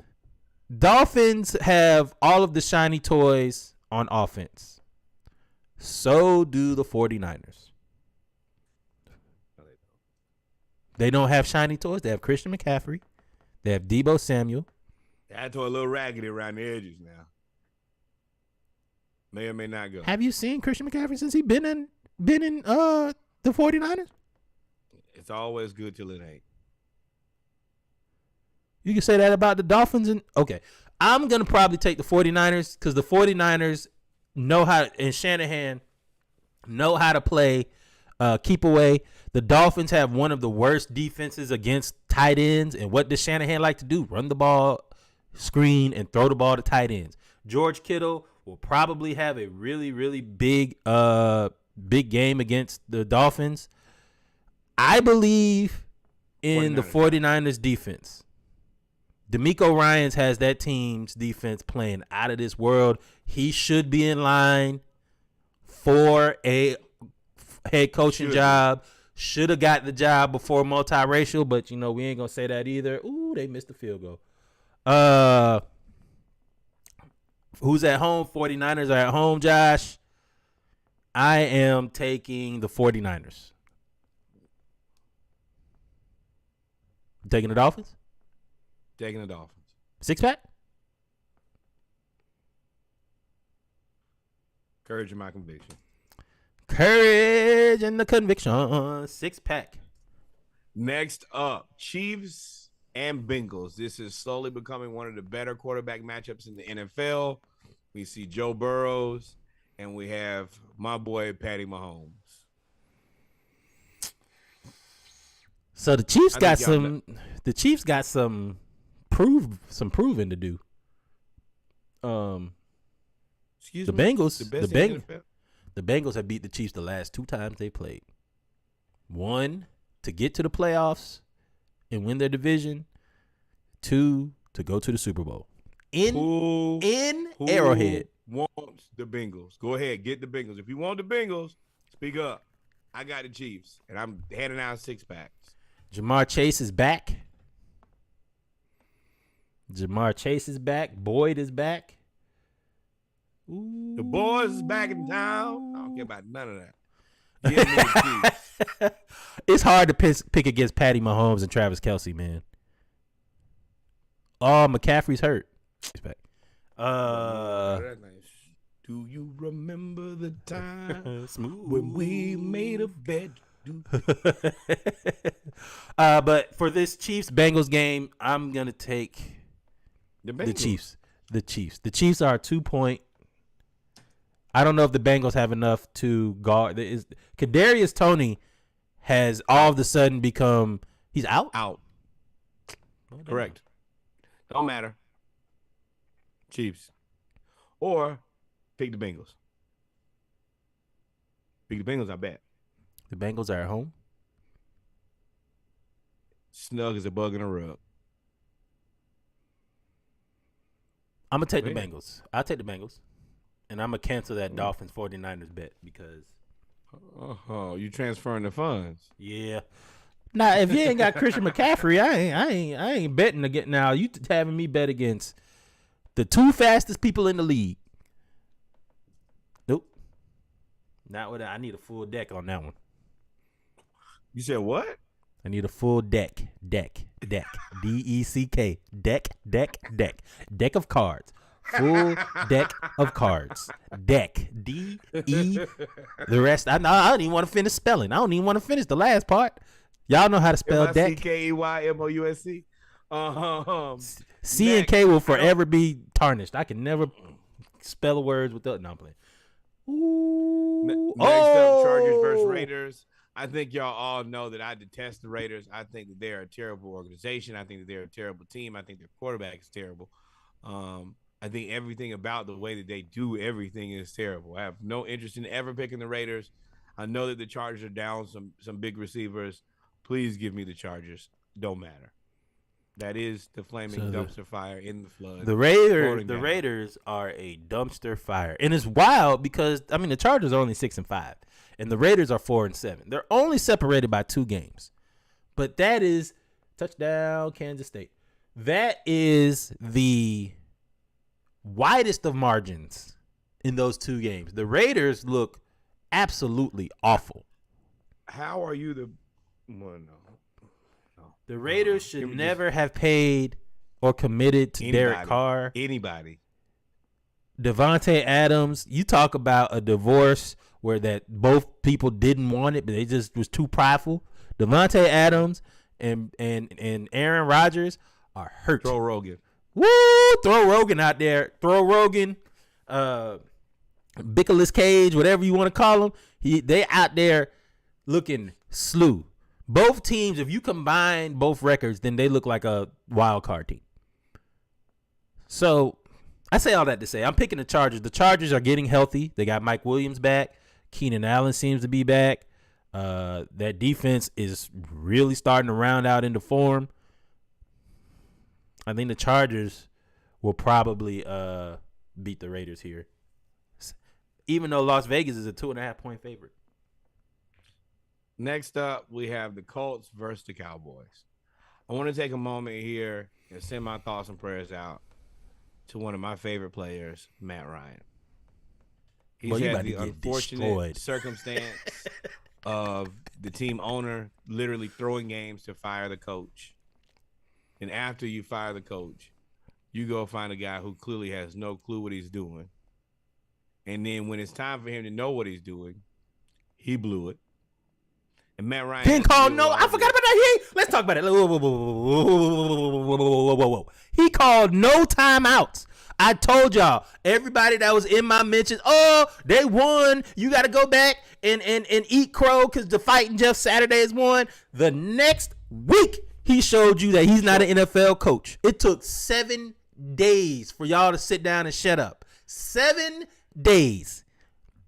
have all of the shiny toys on offense. So do the 49ers. They don't have shiny toys. They have Christian McCaffrey. They have Deebo Samuel. That toy a little raggedy around the edges now. May or may not go. Have you seen Christian McCaffrey since he been in the 49ers? It's always good till it ain't. You can say that about the Dolphins. And okay, I'm going to probably take the 49ers because the 49ers know how, and Shanahan know how to play keep away. The Dolphins have one of the worst defenses against tight ends. And what does Shanahan like to do? Run the ball, screen, and throw the ball to tight ends. George Kittle will probably have a really, really big game against the Dolphins. I believe in the 49ers defense. DeMeco Ryans has that team's defense playing out of this world. He should be in line for a head coaching job. Should have got the job before multiracial, but we ain't gonna say that either. Ooh, they missed the field goal. Who's at home? 49ers are at home, Josh. I am taking the 49ers. Taking the Dolphins? Taking the Dolphins. 6-pack? Courage in my conviction. Courage and the conviction. 6-pack. Next up, Chiefs and Bengals. This is slowly becoming one of the better quarterback matchups in the NFL. We see Joe Burrows, and we have my boy Patty Mahomes. So the Chiefs got some. The Chiefs got some proving to do. Excuse the me? Bengals. The Bengals have beat the Chiefs the last 2 times they played. One, to get to the playoffs and win their division. 2, to go to the Super Bowl. In Arrowhead. Wants the Bengals? Go ahead, get the Bengals. If you want the Bengals, speak up. I got the Chiefs, and I'm handing out 6-packs. Jamar Chase is back. Boyd is back. Ooh. The boys is back in town. I don't care about none of that. Give me the Chiefs. It's hard to pick against Patty Mahomes and Travis Kelce, man. Oh, McCaffrey's hurt. He's back. Do you remember the time Smooth. when we made a bet? But for this Chiefs-Bengals game, I'm going to take the Chiefs. The Chiefs are a 2-point. I don't know if the Bengals have enough to guard. Kadarius Toney has all of a sudden become – he's out? Out. Correct. Don't matter. Chiefs. Or pick the Bengals. Pick the Bengals, I bet. The Bengals are at home? Snug as a bug in a rug. I'm going to take the Bengals. I'll take the Bengals. And I'm going to cancel that Dolphins 49ers bet because. Oh, you transferring the funds. Yeah. Now, if you ain't got Christian McCaffrey, I ain't betting against. Now, you having me bet against the 2 fastest people in the league. Nope. Not with that. I need a full deck on that one. You said what? I need a full deck. DECK. DECK. Deck of cards. Full deck of cards. Deck. D-E. The rest, I don't even want to finish spelling. I don't even want to finish the last part. Y'all know how to spell deck. C-K-E-Y-M-O-U-S-C. C and K will forever be tarnished. I can never spell words without. No, I'm playing. Ooh. Next up, Chargers versus Raiders. I think y'all all know that I detest the Raiders. I think that they're a terrible organization. I think that they're a terrible team. I think their quarterback is terrible. I think everything about the way that they do everything is terrible. I have no interest in ever picking the Raiders. I know that the Chargers are down some big receivers. Please give me the Chargers. Don't matter. That is the flaming dumpster fire in the flood. The Raiders are a dumpster fire. And it's wild because, the Chargers are only 6-5. And the Raiders are 4-7. They're only separated by 2 games. But that is touchdown Kansas State. That is the widest of margins in those 2 games. The Raiders look absolutely awful. How are you no. The Raiders should never have paid or committed to Derek Carr. Anybody. Devontae Adams, you talk about a divorce where that both people didn't want it, but they just was too prideful. Devontae Adams and Aaron Rodgers are hurt. Throw Rogan. Woo! Throw Rogan out there. Throw Rogan. Nicolas Cage, whatever you want to call him. They out there looking slew. Both teams, if you combine both records, then they look like a wild card team. So I say all that to say I'm picking the Chargers. The Chargers are getting healthy. They got Mike Williams back. Keenan Allen seems to be back. That defense is really starting to round out into form. I think the Chargers will probably beat the Raiders here, even though Las Vegas is a 2.5-point favorite. Next up, we have the Colts versus the Cowboys. I want to take a moment here and send my thoughts and prayers out to one of my favorite players, Matt Ryan. He's had the unfortunate circumstance of the team owner literally throwing games to fire the coach. And after you fire the coach, you go find a guy who clearly has no clue what he's doing. And then when it's time for him to know what he's doing, he blew it. And Matt Ryan didn't call no. I forgot about that. Let's talk about it. Whoa. He called no timeouts. I told y'all, everybody that was in my mentions, oh, they won. You got to go back and eat crow because the Fighting Jeff Saturdays won. The next week, he showed you that he's not an NFL coach. It took 7 days for y'all to sit down and shut up. 7 days.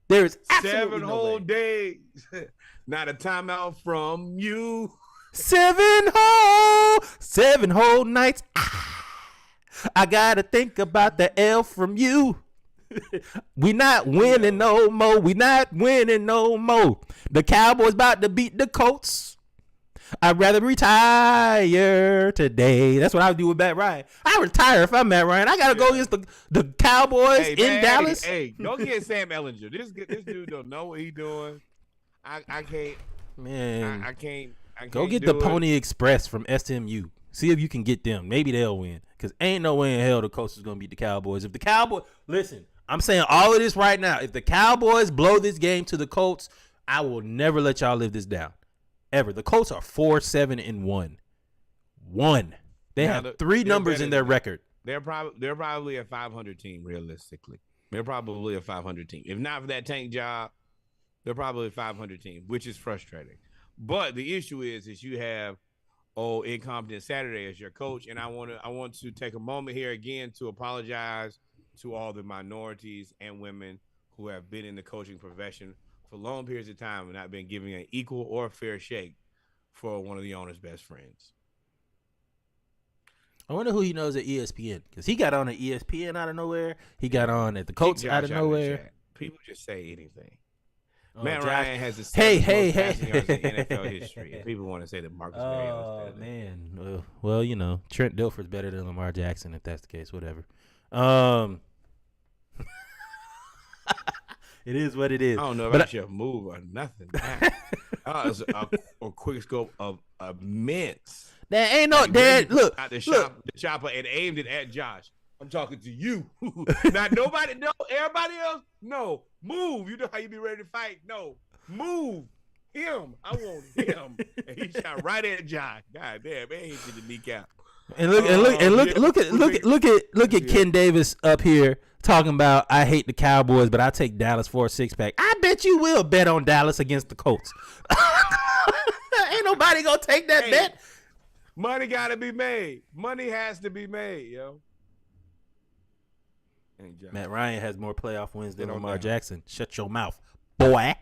There is absolutely 7 whole days. Not a timeout from you. 7 whole nights. I gotta think about the L from you. We not winning no more. The Cowboys about to beat the Colts. I'd rather retire today. That's what I would do with Matt Ryan. I retire if I'm Matt Ryan. I gotta go against the Cowboys in Dallas. Hey, go get Sam Ellinger. This dude don't know what he's doing. I can't. Man, I can't. Go get the Pony Express from SMU. See if you can get them. Maybe they'll win. Because ain't no way in hell the Colts is going to beat the Cowboys. If the Cowboys, listen, I'm saying all of this right now. If the Cowboys blow this game to the Colts, I will never let y'all live this down. Ever. The Colts are 4-7-1. They have 3 numbers in their record. They're probably a 500 team, realistically. They're probably a 500 team. If not for that tank job, they're probably a 500 team, which is frustrating. But the issue is you have Incompetent Saturday as your coach, and I want to take a moment here again to apologize to all the minorities and women who have been in the coaching profession for long periods of time and not been given an equal or fair shake for one of the owner's best friends. I wonder who he knows at ESPN, because he got on at ESPN out of nowhere. He got on at the Colts out of nowhere. People just say anything. Matt Josh, Ryan has the hey. passing yards in NFL history. People want to say that Marcus Mariota is better. Man. Well, Trent Dilfer's better than Lamar Jackson, if that's the case. Whatever. It is what it is. I don't know about your move or nothing. That was a quick scope of immense. There ain't no dad. Look, the chopper and aimed it at Josh. I'm talking to you. Not nobody. No, everybody else. No, move. You know how you be ready to fight. No, move him. I want him. And he shot right at Josh. God damn, man, he hit the kneecap. And look at Ken Davis up here talking about I hate the Cowboys, but I take Dallas for a 6-pack. I bet you will bet on Dallas against the Colts. Ain't nobody gonna take that bet. Money gotta be made. Money has to be made, yo. Matt Ryan has more playoff wins than Lamar Jackson. Shut your mouth, boy.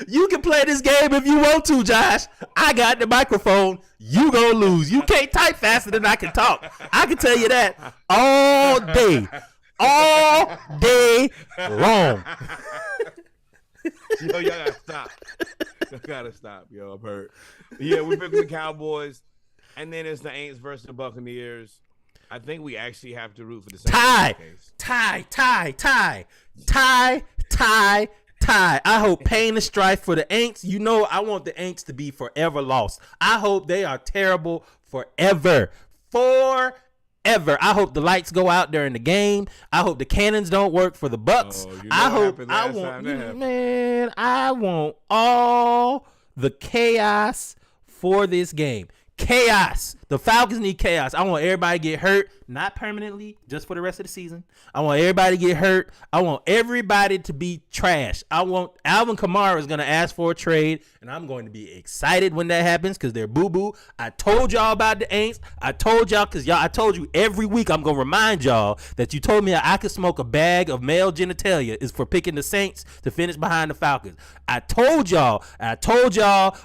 You can play this game if you want to, Josh. I got the microphone. You gonna lose. You can't type faster than I can talk. I can tell you that all day long. Yo, y'all gotta stop. Y'all gotta stop, yo. I'm hurt. Yeah, we're picking the Cowboys, and then it's the Aints versus the Buccaneers. I think we actually have to root for the tie. I hope pain and strife for the Aints. I want the Aints to be forever lost. I hope they are terrible forever. I hope the lights go out during the game. I hope the cannons don't work for the Bucks. I want all the chaos for this game. chaos. The Falcons need chaos. I want everybody to get hurt, not permanently, just for the rest of the season. I want everybody to get hurt. I want everybody to be trash. I want Alvin Kamara is going to ask for a trade, and I'm going to be excited when that happens because they're boo-boo. I told y'all about the Aints. I told y'all because I told you every week I'm going to remind y'all that you told me I could smoke a bag of male genitalia is for picking the Saints to finish behind the Falcons. I told y'all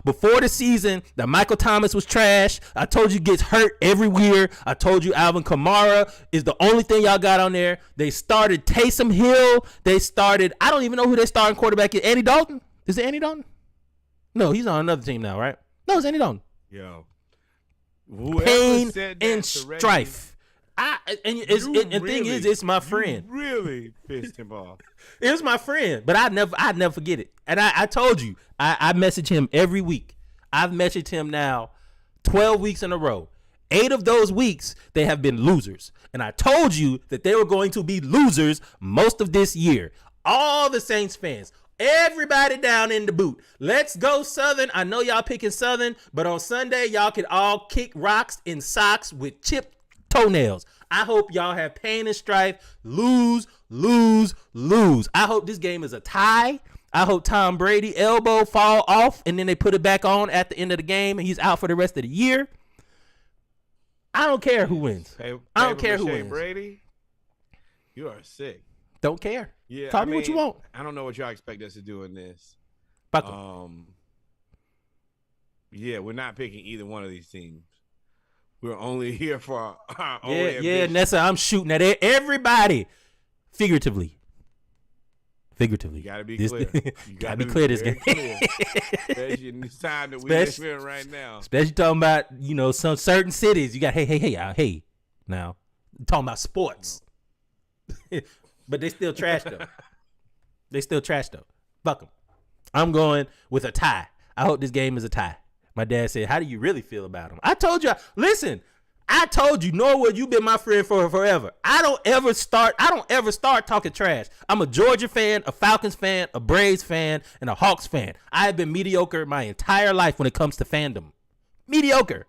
before the season that Michael Thomas was trash. I told you gets hurt every year. I told you Alvin Kamara is the only thing y'all got on there. They started Taysom Hill. I don't even know who their starting quarterback is. Andy Dalton? Is it Andy Dalton? No, he's on another team now, right? No, it's Andy Dalton. Yo. Pain and strife. The thing is, it's my friend. You really pissed him off. It was my friend, but I'd never forget it. And I told you, I message him every week. I've messaged him now 12 weeks in a row. 8 of those weeks, they have been losers. And I told you that they were going to be losers most of this year. All the Saints fans, everybody down in the boot. Let's go Southern. I know y'all picking Southern, but on Sunday, y'all can all kick rocks in socks with chipped toenails. I hope y'all have pain and strife. Lose. I hope this game is a tie. I hope Tom Brady elbow fall off and then they put it back on at the end of the game and he's out for the rest of the year. I don't care who wins. I don't care who wins. Brady, you are sick. Don't care. Yeah, Tell me what you want. I don't know what y'all expect us to do in this. Yeah, we're not picking either one of these teams. We're only here for our own ambition. Nessa, I'm shooting at everybody. Figuratively. You gotta be clear. You gotta be clear this game. Especially in this time that we live in right now. Especially talking about, some certain cities. You got hey. Now, I'm talking about sports. But they still trash though. Fuck them. I'm going with a tie. I hope this game is a tie. My dad said, how do you really feel about him? I told you, listen, Norwood, you've been my friend for forever. I don't ever start talking trash. I'm a Georgia fan, a Falcons fan, a Braves fan, and a Hawks fan. I have been mediocre my entire life when it comes to fandom. Mediocre.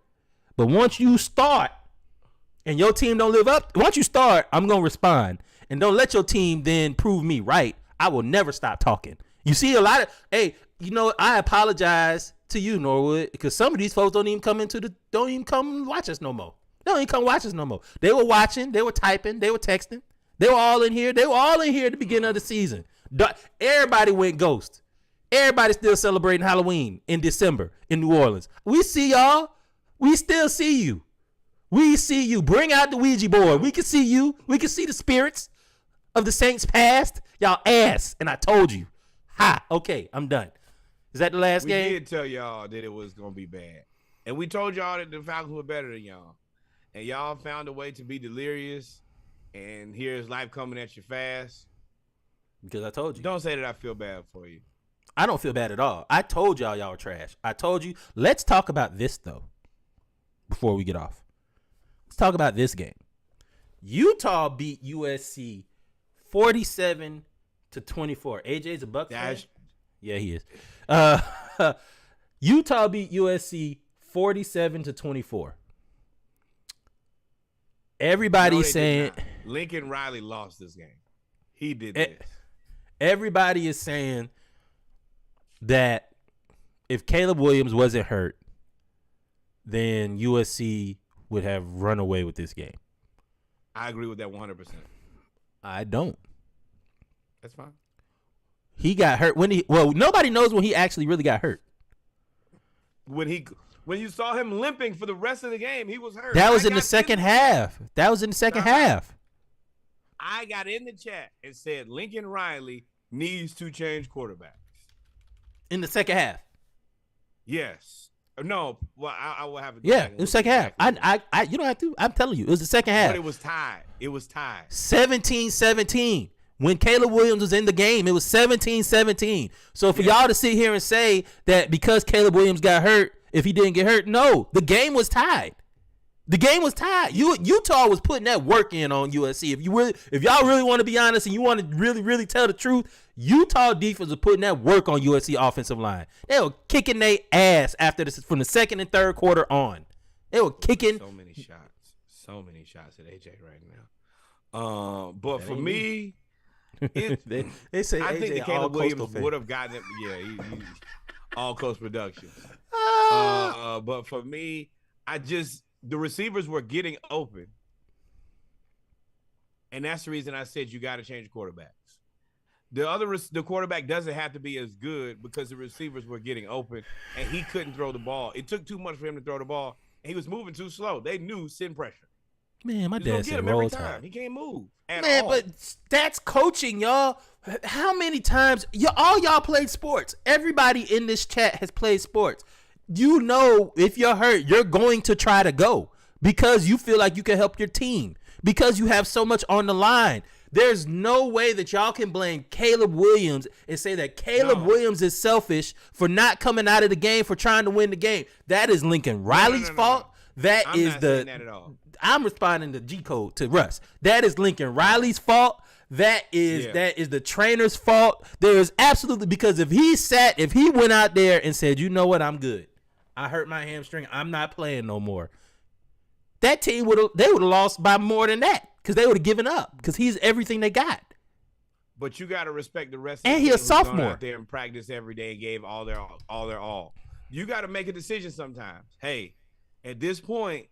But once you start and your team don't live up, once you start, I'm going to respond. And don't let your team then prove me right. I will never stop talking. You see a lot of, I apologize to you, Norwood, because some of these folks don't even come watch us no more. They don't even come watch us no more. They were watching, they were typing, they were texting. They were all in here. They were all in here at the beginning of the season. Everybody went ghost. Everybody's still celebrating Halloween in December in New Orleans. We see y'all. We still see you. We see you. Bring out the Ouija board. We can see you. We can see the spirits of the Saints past. Y'all ass. And I told you. Ha. Okay, I'm done. Is that the last game? We did tell y'all that it was going to be bad. And we told y'all that the Falcons were better than y'all. And y'all found a way to be delirious. And here's life coming at you fast. Because I told you. Don't say that I feel bad for you. I don't feel bad at all. I told y'all were trash. I told you. Let's talk about this, though, before we get off. Let's talk about this game. Utah beat USC 47-24. AJ's a Bucs fan? Yeah, he is. Utah beat USC 47-24. Everybody's saying Lincoln Riley lost this game. He did this. Everybody is saying that if Caleb Williams wasn't hurt, then USC would have run away with this game. I agree with that 100%. I don't. That's fine. He got hurt nobody knows when he actually really got hurt. When you saw him limping for the rest of the game, he was hurt. That was in the second half. I got in the chat and said Lincoln Riley needs to change quarterbacks. In the second half. Yes. No. Well, I will have. Yeah, it was second half. You don't have to. I'm telling you, it was the second half. But it was tied. 17-17. When Caleb Williams was in the game, it was 17-17. So for y'all to sit here and say that because Caleb Williams got hurt, if he didn't get hurt, no, the game was tied. Utah was putting that work in on USC. If y'all really want to be honest and you want to really, really tell the truth, Utah defense was putting that work on USC offensive line. They were kicking their ass from the second and third quarter on. They were kicking. So many shots at AJ right now. But That for ain't me, they say I AJ think that all Caleb Williams Coastal fan. would have gotten it. Yeah, he all Coast Productions. But for me, the receivers were getting open. And that's the reason I said you got to change quarterbacks. The quarterback doesn't have to be as good because the receivers were getting open and he couldn't throw the ball. It took too much for him to throw the ball, and he was moving too slow. They knew send pressure. Man, my Just go dad get said him roll every tide. time. He can't move at Man, all. but that's coaching, y'all. How many times all y'all played sports? Everybody in this chat has played sports. You know, if you're hurt, you're going to try to go because you feel like you can help your team because you have so much on the line. There's no way that y'all can blame Caleb Williams and say that Caleb Williams is selfish for not coming out of the game, for trying to win the game. That is Lincoln Riley's fault. That I'm is not saying that at all. I'm responding to G code to Russ. That is Lincoln Riley's fault. That is the trainer's fault. There is absolutely, because if he went out there and said, you know what, I'm good. I hurt my hamstring. I'm not playing no more. That team would have lost by more than that because they would have given up because he's everything they got. But you got to respect the rest. And of the he a team who's gone sophomore. out there and practice every day and gave all their all. You got to make a decision sometimes. Hey, at this point,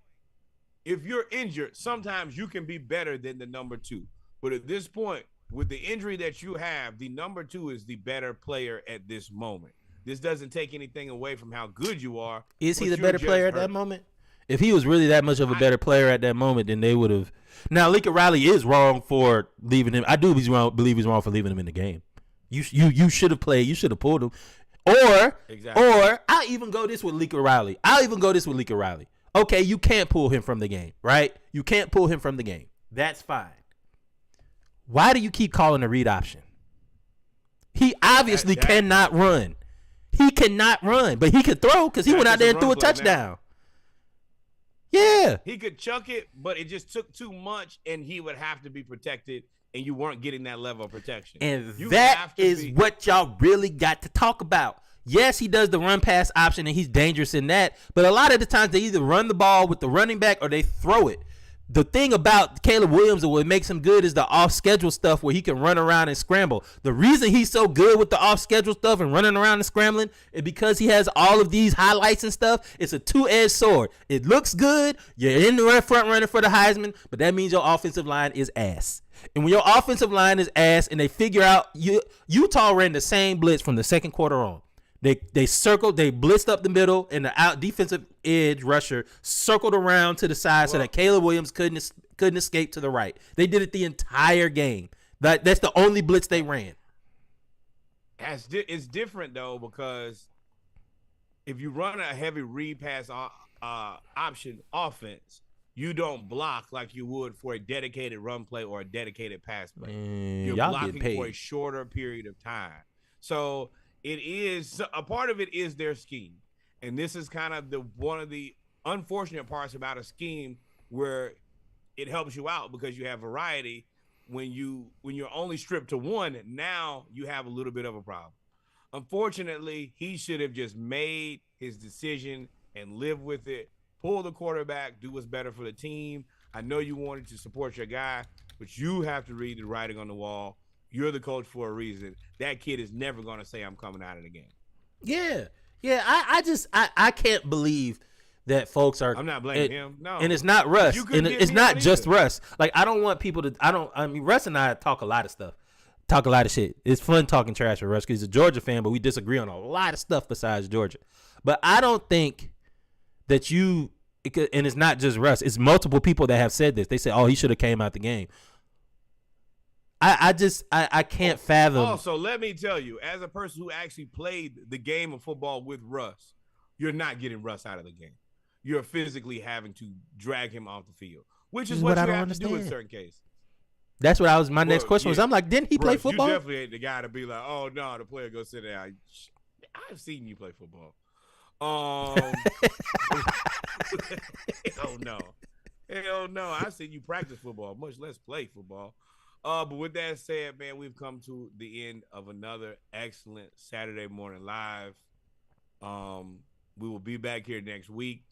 if you're injured, sometimes you can be better than the number 2. But at this point, with the injury that you have, the number 2 is the better player at this moment. This doesn't take anything away from how good you are. Is he the you're better just player at hurt. that moment? If he was really that much of a better player at that moment, then they would have. Now, Lincoln Riley is wrong for leaving him. I do believe he's wrong for leaving him in the game. You should have played. You should have pulled him. Or I'll even go this with Lincoln Riley. Okay, you can't pull him from the game, right? You can't pull him from the game. That's fine. Why do you keep calling a read option? He obviously cannot run. He cannot run, but he could throw because he went out there and threw a touchdown. Yeah. He could chuck it, but it just took too much, and he would have to be protected, and you weren't getting that level of protection. And that is what y'all really got to talk about. Yes, he does the run pass option, and he's dangerous in that, but a lot of the times they either run the ball with the running back or they throw it. The thing about Caleb Williams and what makes him good is the off-schedule stuff where he can run around and scramble. The reason he's so good with the off-schedule stuff and running around and scrambling is because he has all of these highlights and stuff. It's a two-edged sword. It looks good. You're in the front running for the Heisman, but that means your offensive line is ass. And when your offensive line is ass and they figure out Utah ran the same blitz from the second quarter on. They circled, they blitzed up the middle, and the out defensive edge rusher circled around to the side so that Caleb Williams couldn't escape to the right. They did it the entire game. That's the only blitz they ran. It's different though, because if you run a heavy read pass option offense, you don't block like you would for a dedicated run play or a dedicated pass play. You're blocking for a shorter period of time. So it is a part of it is their scheme, and this is kind of one of the unfortunate parts about a scheme where it helps you out because you have variety. When you're only stripped to one, now you have a little bit of a problem. Unfortunately, he should have just made his decision and live with it. Pull the quarterback, do what's better for the team. I know you wanted to support your guy, but you have to read the writing on the wall. You're the coach for a reason. That kid is never going to say, I'm coming out of the game. Yeah. I can't believe that folks are. I'm not blaming him. No. And it's not Russ. And it's not just Russ. Like, I don't want people to, Russ and I talk a lot of stuff. Talk a lot of shit. It's fun talking trash with Russ because he's a Georgia fan, but we disagree on a lot of stuff besides Georgia. But I don't think that and it's not just Russ. It's multiple people that have said this. They say, oh, he should have came out the game. I can't fathom. Also, let me tell you, as a person who actually played the game of football with Russ, you're not getting Russ out of the game. You're physically having to drag him off the field, which is what you have to do in certain cases. That's what my next question was. I'm like, didn't he play football? You definitely ain't the guy to be like, oh, no, the player go sit down. I've seen you play football. Hell no. I've seen you practice football, much less play football. But with that said, man, we've come to the end of another excellent Saturday Morning Live. We will be back here next week.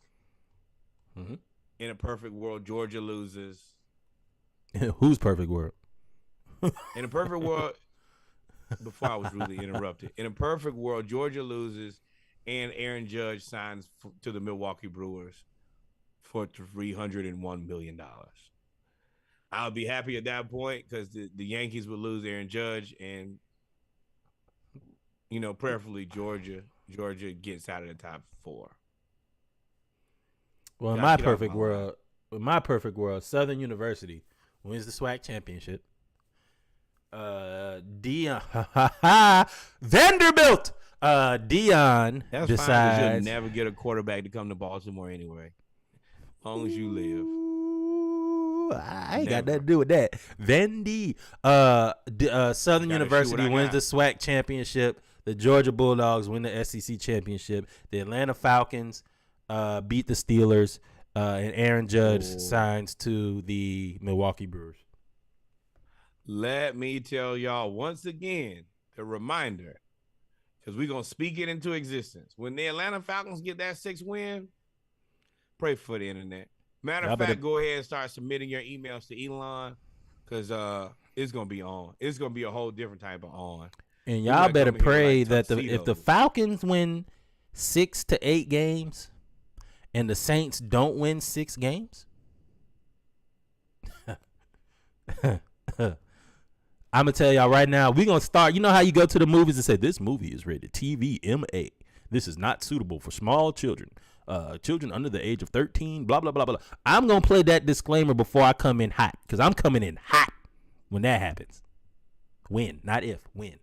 Mm-hmm. In a perfect world, Georgia loses. Who's perfect world? In a perfect world, before I was rudely interrupted, in a perfect world, Georgia loses, and Aaron Judge signs to the Milwaukee Brewers for $301 million. I would be happy at that point because the Yankees would lose Aaron Judge, and prayerfully Georgia gets out of the top 4. Well, in my perfect world, Southern University wins the SWAC championship. Dion Vanderbilt. Dion That's decides fine, you'll never get a quarterback to come to Baltimore anyway. As long as you live. I ain't got nothing to do with that. Vandy. Southern University wins the SWAC championship. The Georgia Bulldogs win the SEC championship. The Atlanta Falcons beat the Steelers. And Aaron Judge signs to the Milwaukee Brewers. Let me tell y'all once again, the reminder, because we're going to speak it into existence. When the Atlanta Falcons get that 6th win, pray for the internet. Matter of fact, go ahead and start submitting your emails to Elon, because it's going to be on. It's going to be a whole different type of on. And y'all better pray that if the Falcons win 6 to 8 games and the Saints don't win 6 games, I'm going to tell y'all right now, we're going to start. You know how you go to the movies and say, this movie is rated TVMA. This is not suitable for small children. Children under the age of 13, blah, blah, blah, blah. I'm going to play that disclaimer before I come in hot, because I'm coming in hot when that happens. When, not if, when.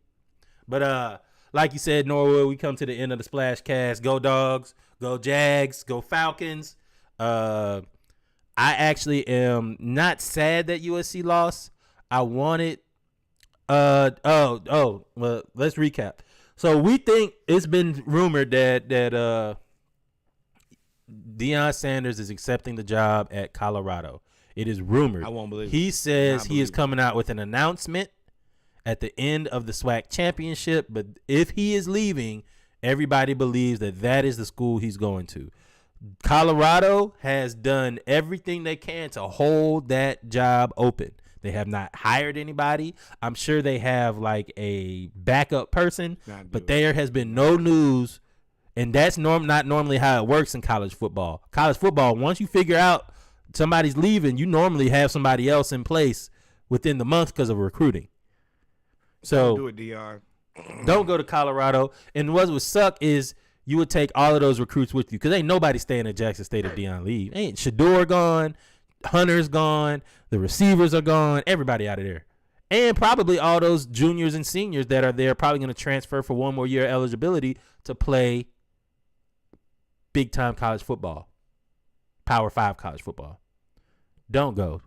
But like you said, Norwood, we come to the end of the Splash Cast. Go Dogs, go Jags, go Falcons. I actually am not sad that USC lost. I wanted well, let's recap. So we think it's been rumored that Deion Sanders is accepting the job at Colorado. It is rumored. I won't believe it. He says he is coming out with an announcement at the end of the SWAC championship, but if he is leaving, everybody believes that is the school he's going to. Colorado has done everything they can to hold that job open. They have not hired anybody. I'm sure they have like a backup person, but there has been no news, and that's not normally how it works in college football. College football, once you figure out somebody's leaving, you normally have somebody else in place within the month because of recruiting. So do it, DR. Don't go to Colorado. And what would suck is you would take all of those recruits with you, because ain't nobody staying at Jackson State if Deion leave. Ain't Shador gone, Hunter's gone, the receivers are gone, everybody out of there. And probably all those juniors and seniors that are there probably going to transfer for one more year of eligibility to play big-time college football, Power 5 college football. Don't go.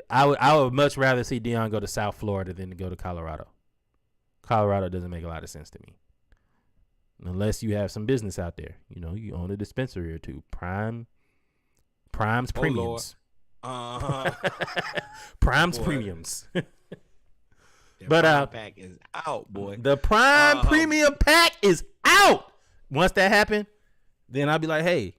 I would much rather see Deion go to South Florida than to go to Colorado. Colorado doesn't make a lot of sense to me. Unless you have some business out there. You own a dispensary or two. Prime's Premiums. Prime's Premiums. But pack is out, boy. The Prime Premium pack is out. Once that happened, then I'll be like, hey,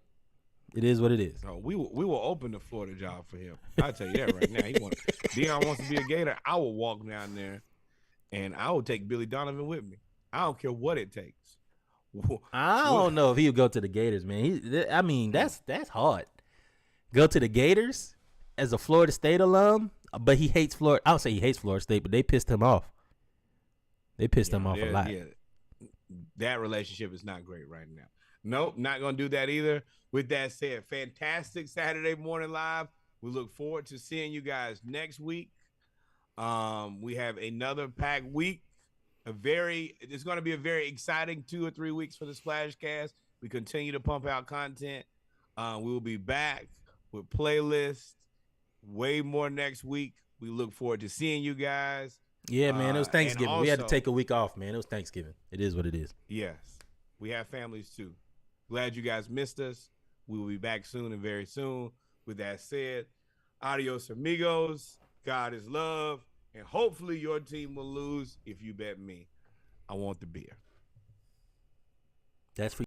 it is what it is. No, we will open the Florida job for him. I'll tell you that right now. Deion wants to be a Gator. I will walk down there, and I will take Billy Donovan with me. I don't care what it takes. I don't know if he would go to the Gators, man. That's hard. Go to the Gators as a Florida State alum, but he hates Florida. I don't say he hates Florida State, but they pissed him off. They pissed him off a lot. Yeah. That relationship is not great right now. Nope, not going to do that either. With that said, fantastic Saturday morning live. We look forward to seeing you guys next week. We have another packed week. It's going to be a very exciting 2 or 3 weeks for the Splash Cast. We continue to pump out content. We will be back with playlists, way more next week. We look forward to seeing you guys. Yeah, man, it was Thanksgiving. We had to take a week off, man. It was Thanksgiving. It is what it is. Yes, we have families too. Glad you guys missed us. We will be back soon and very soon. With that said, adios, amigos. God is love. And hopefully your team will lose if you bet me. I want the beer. That's for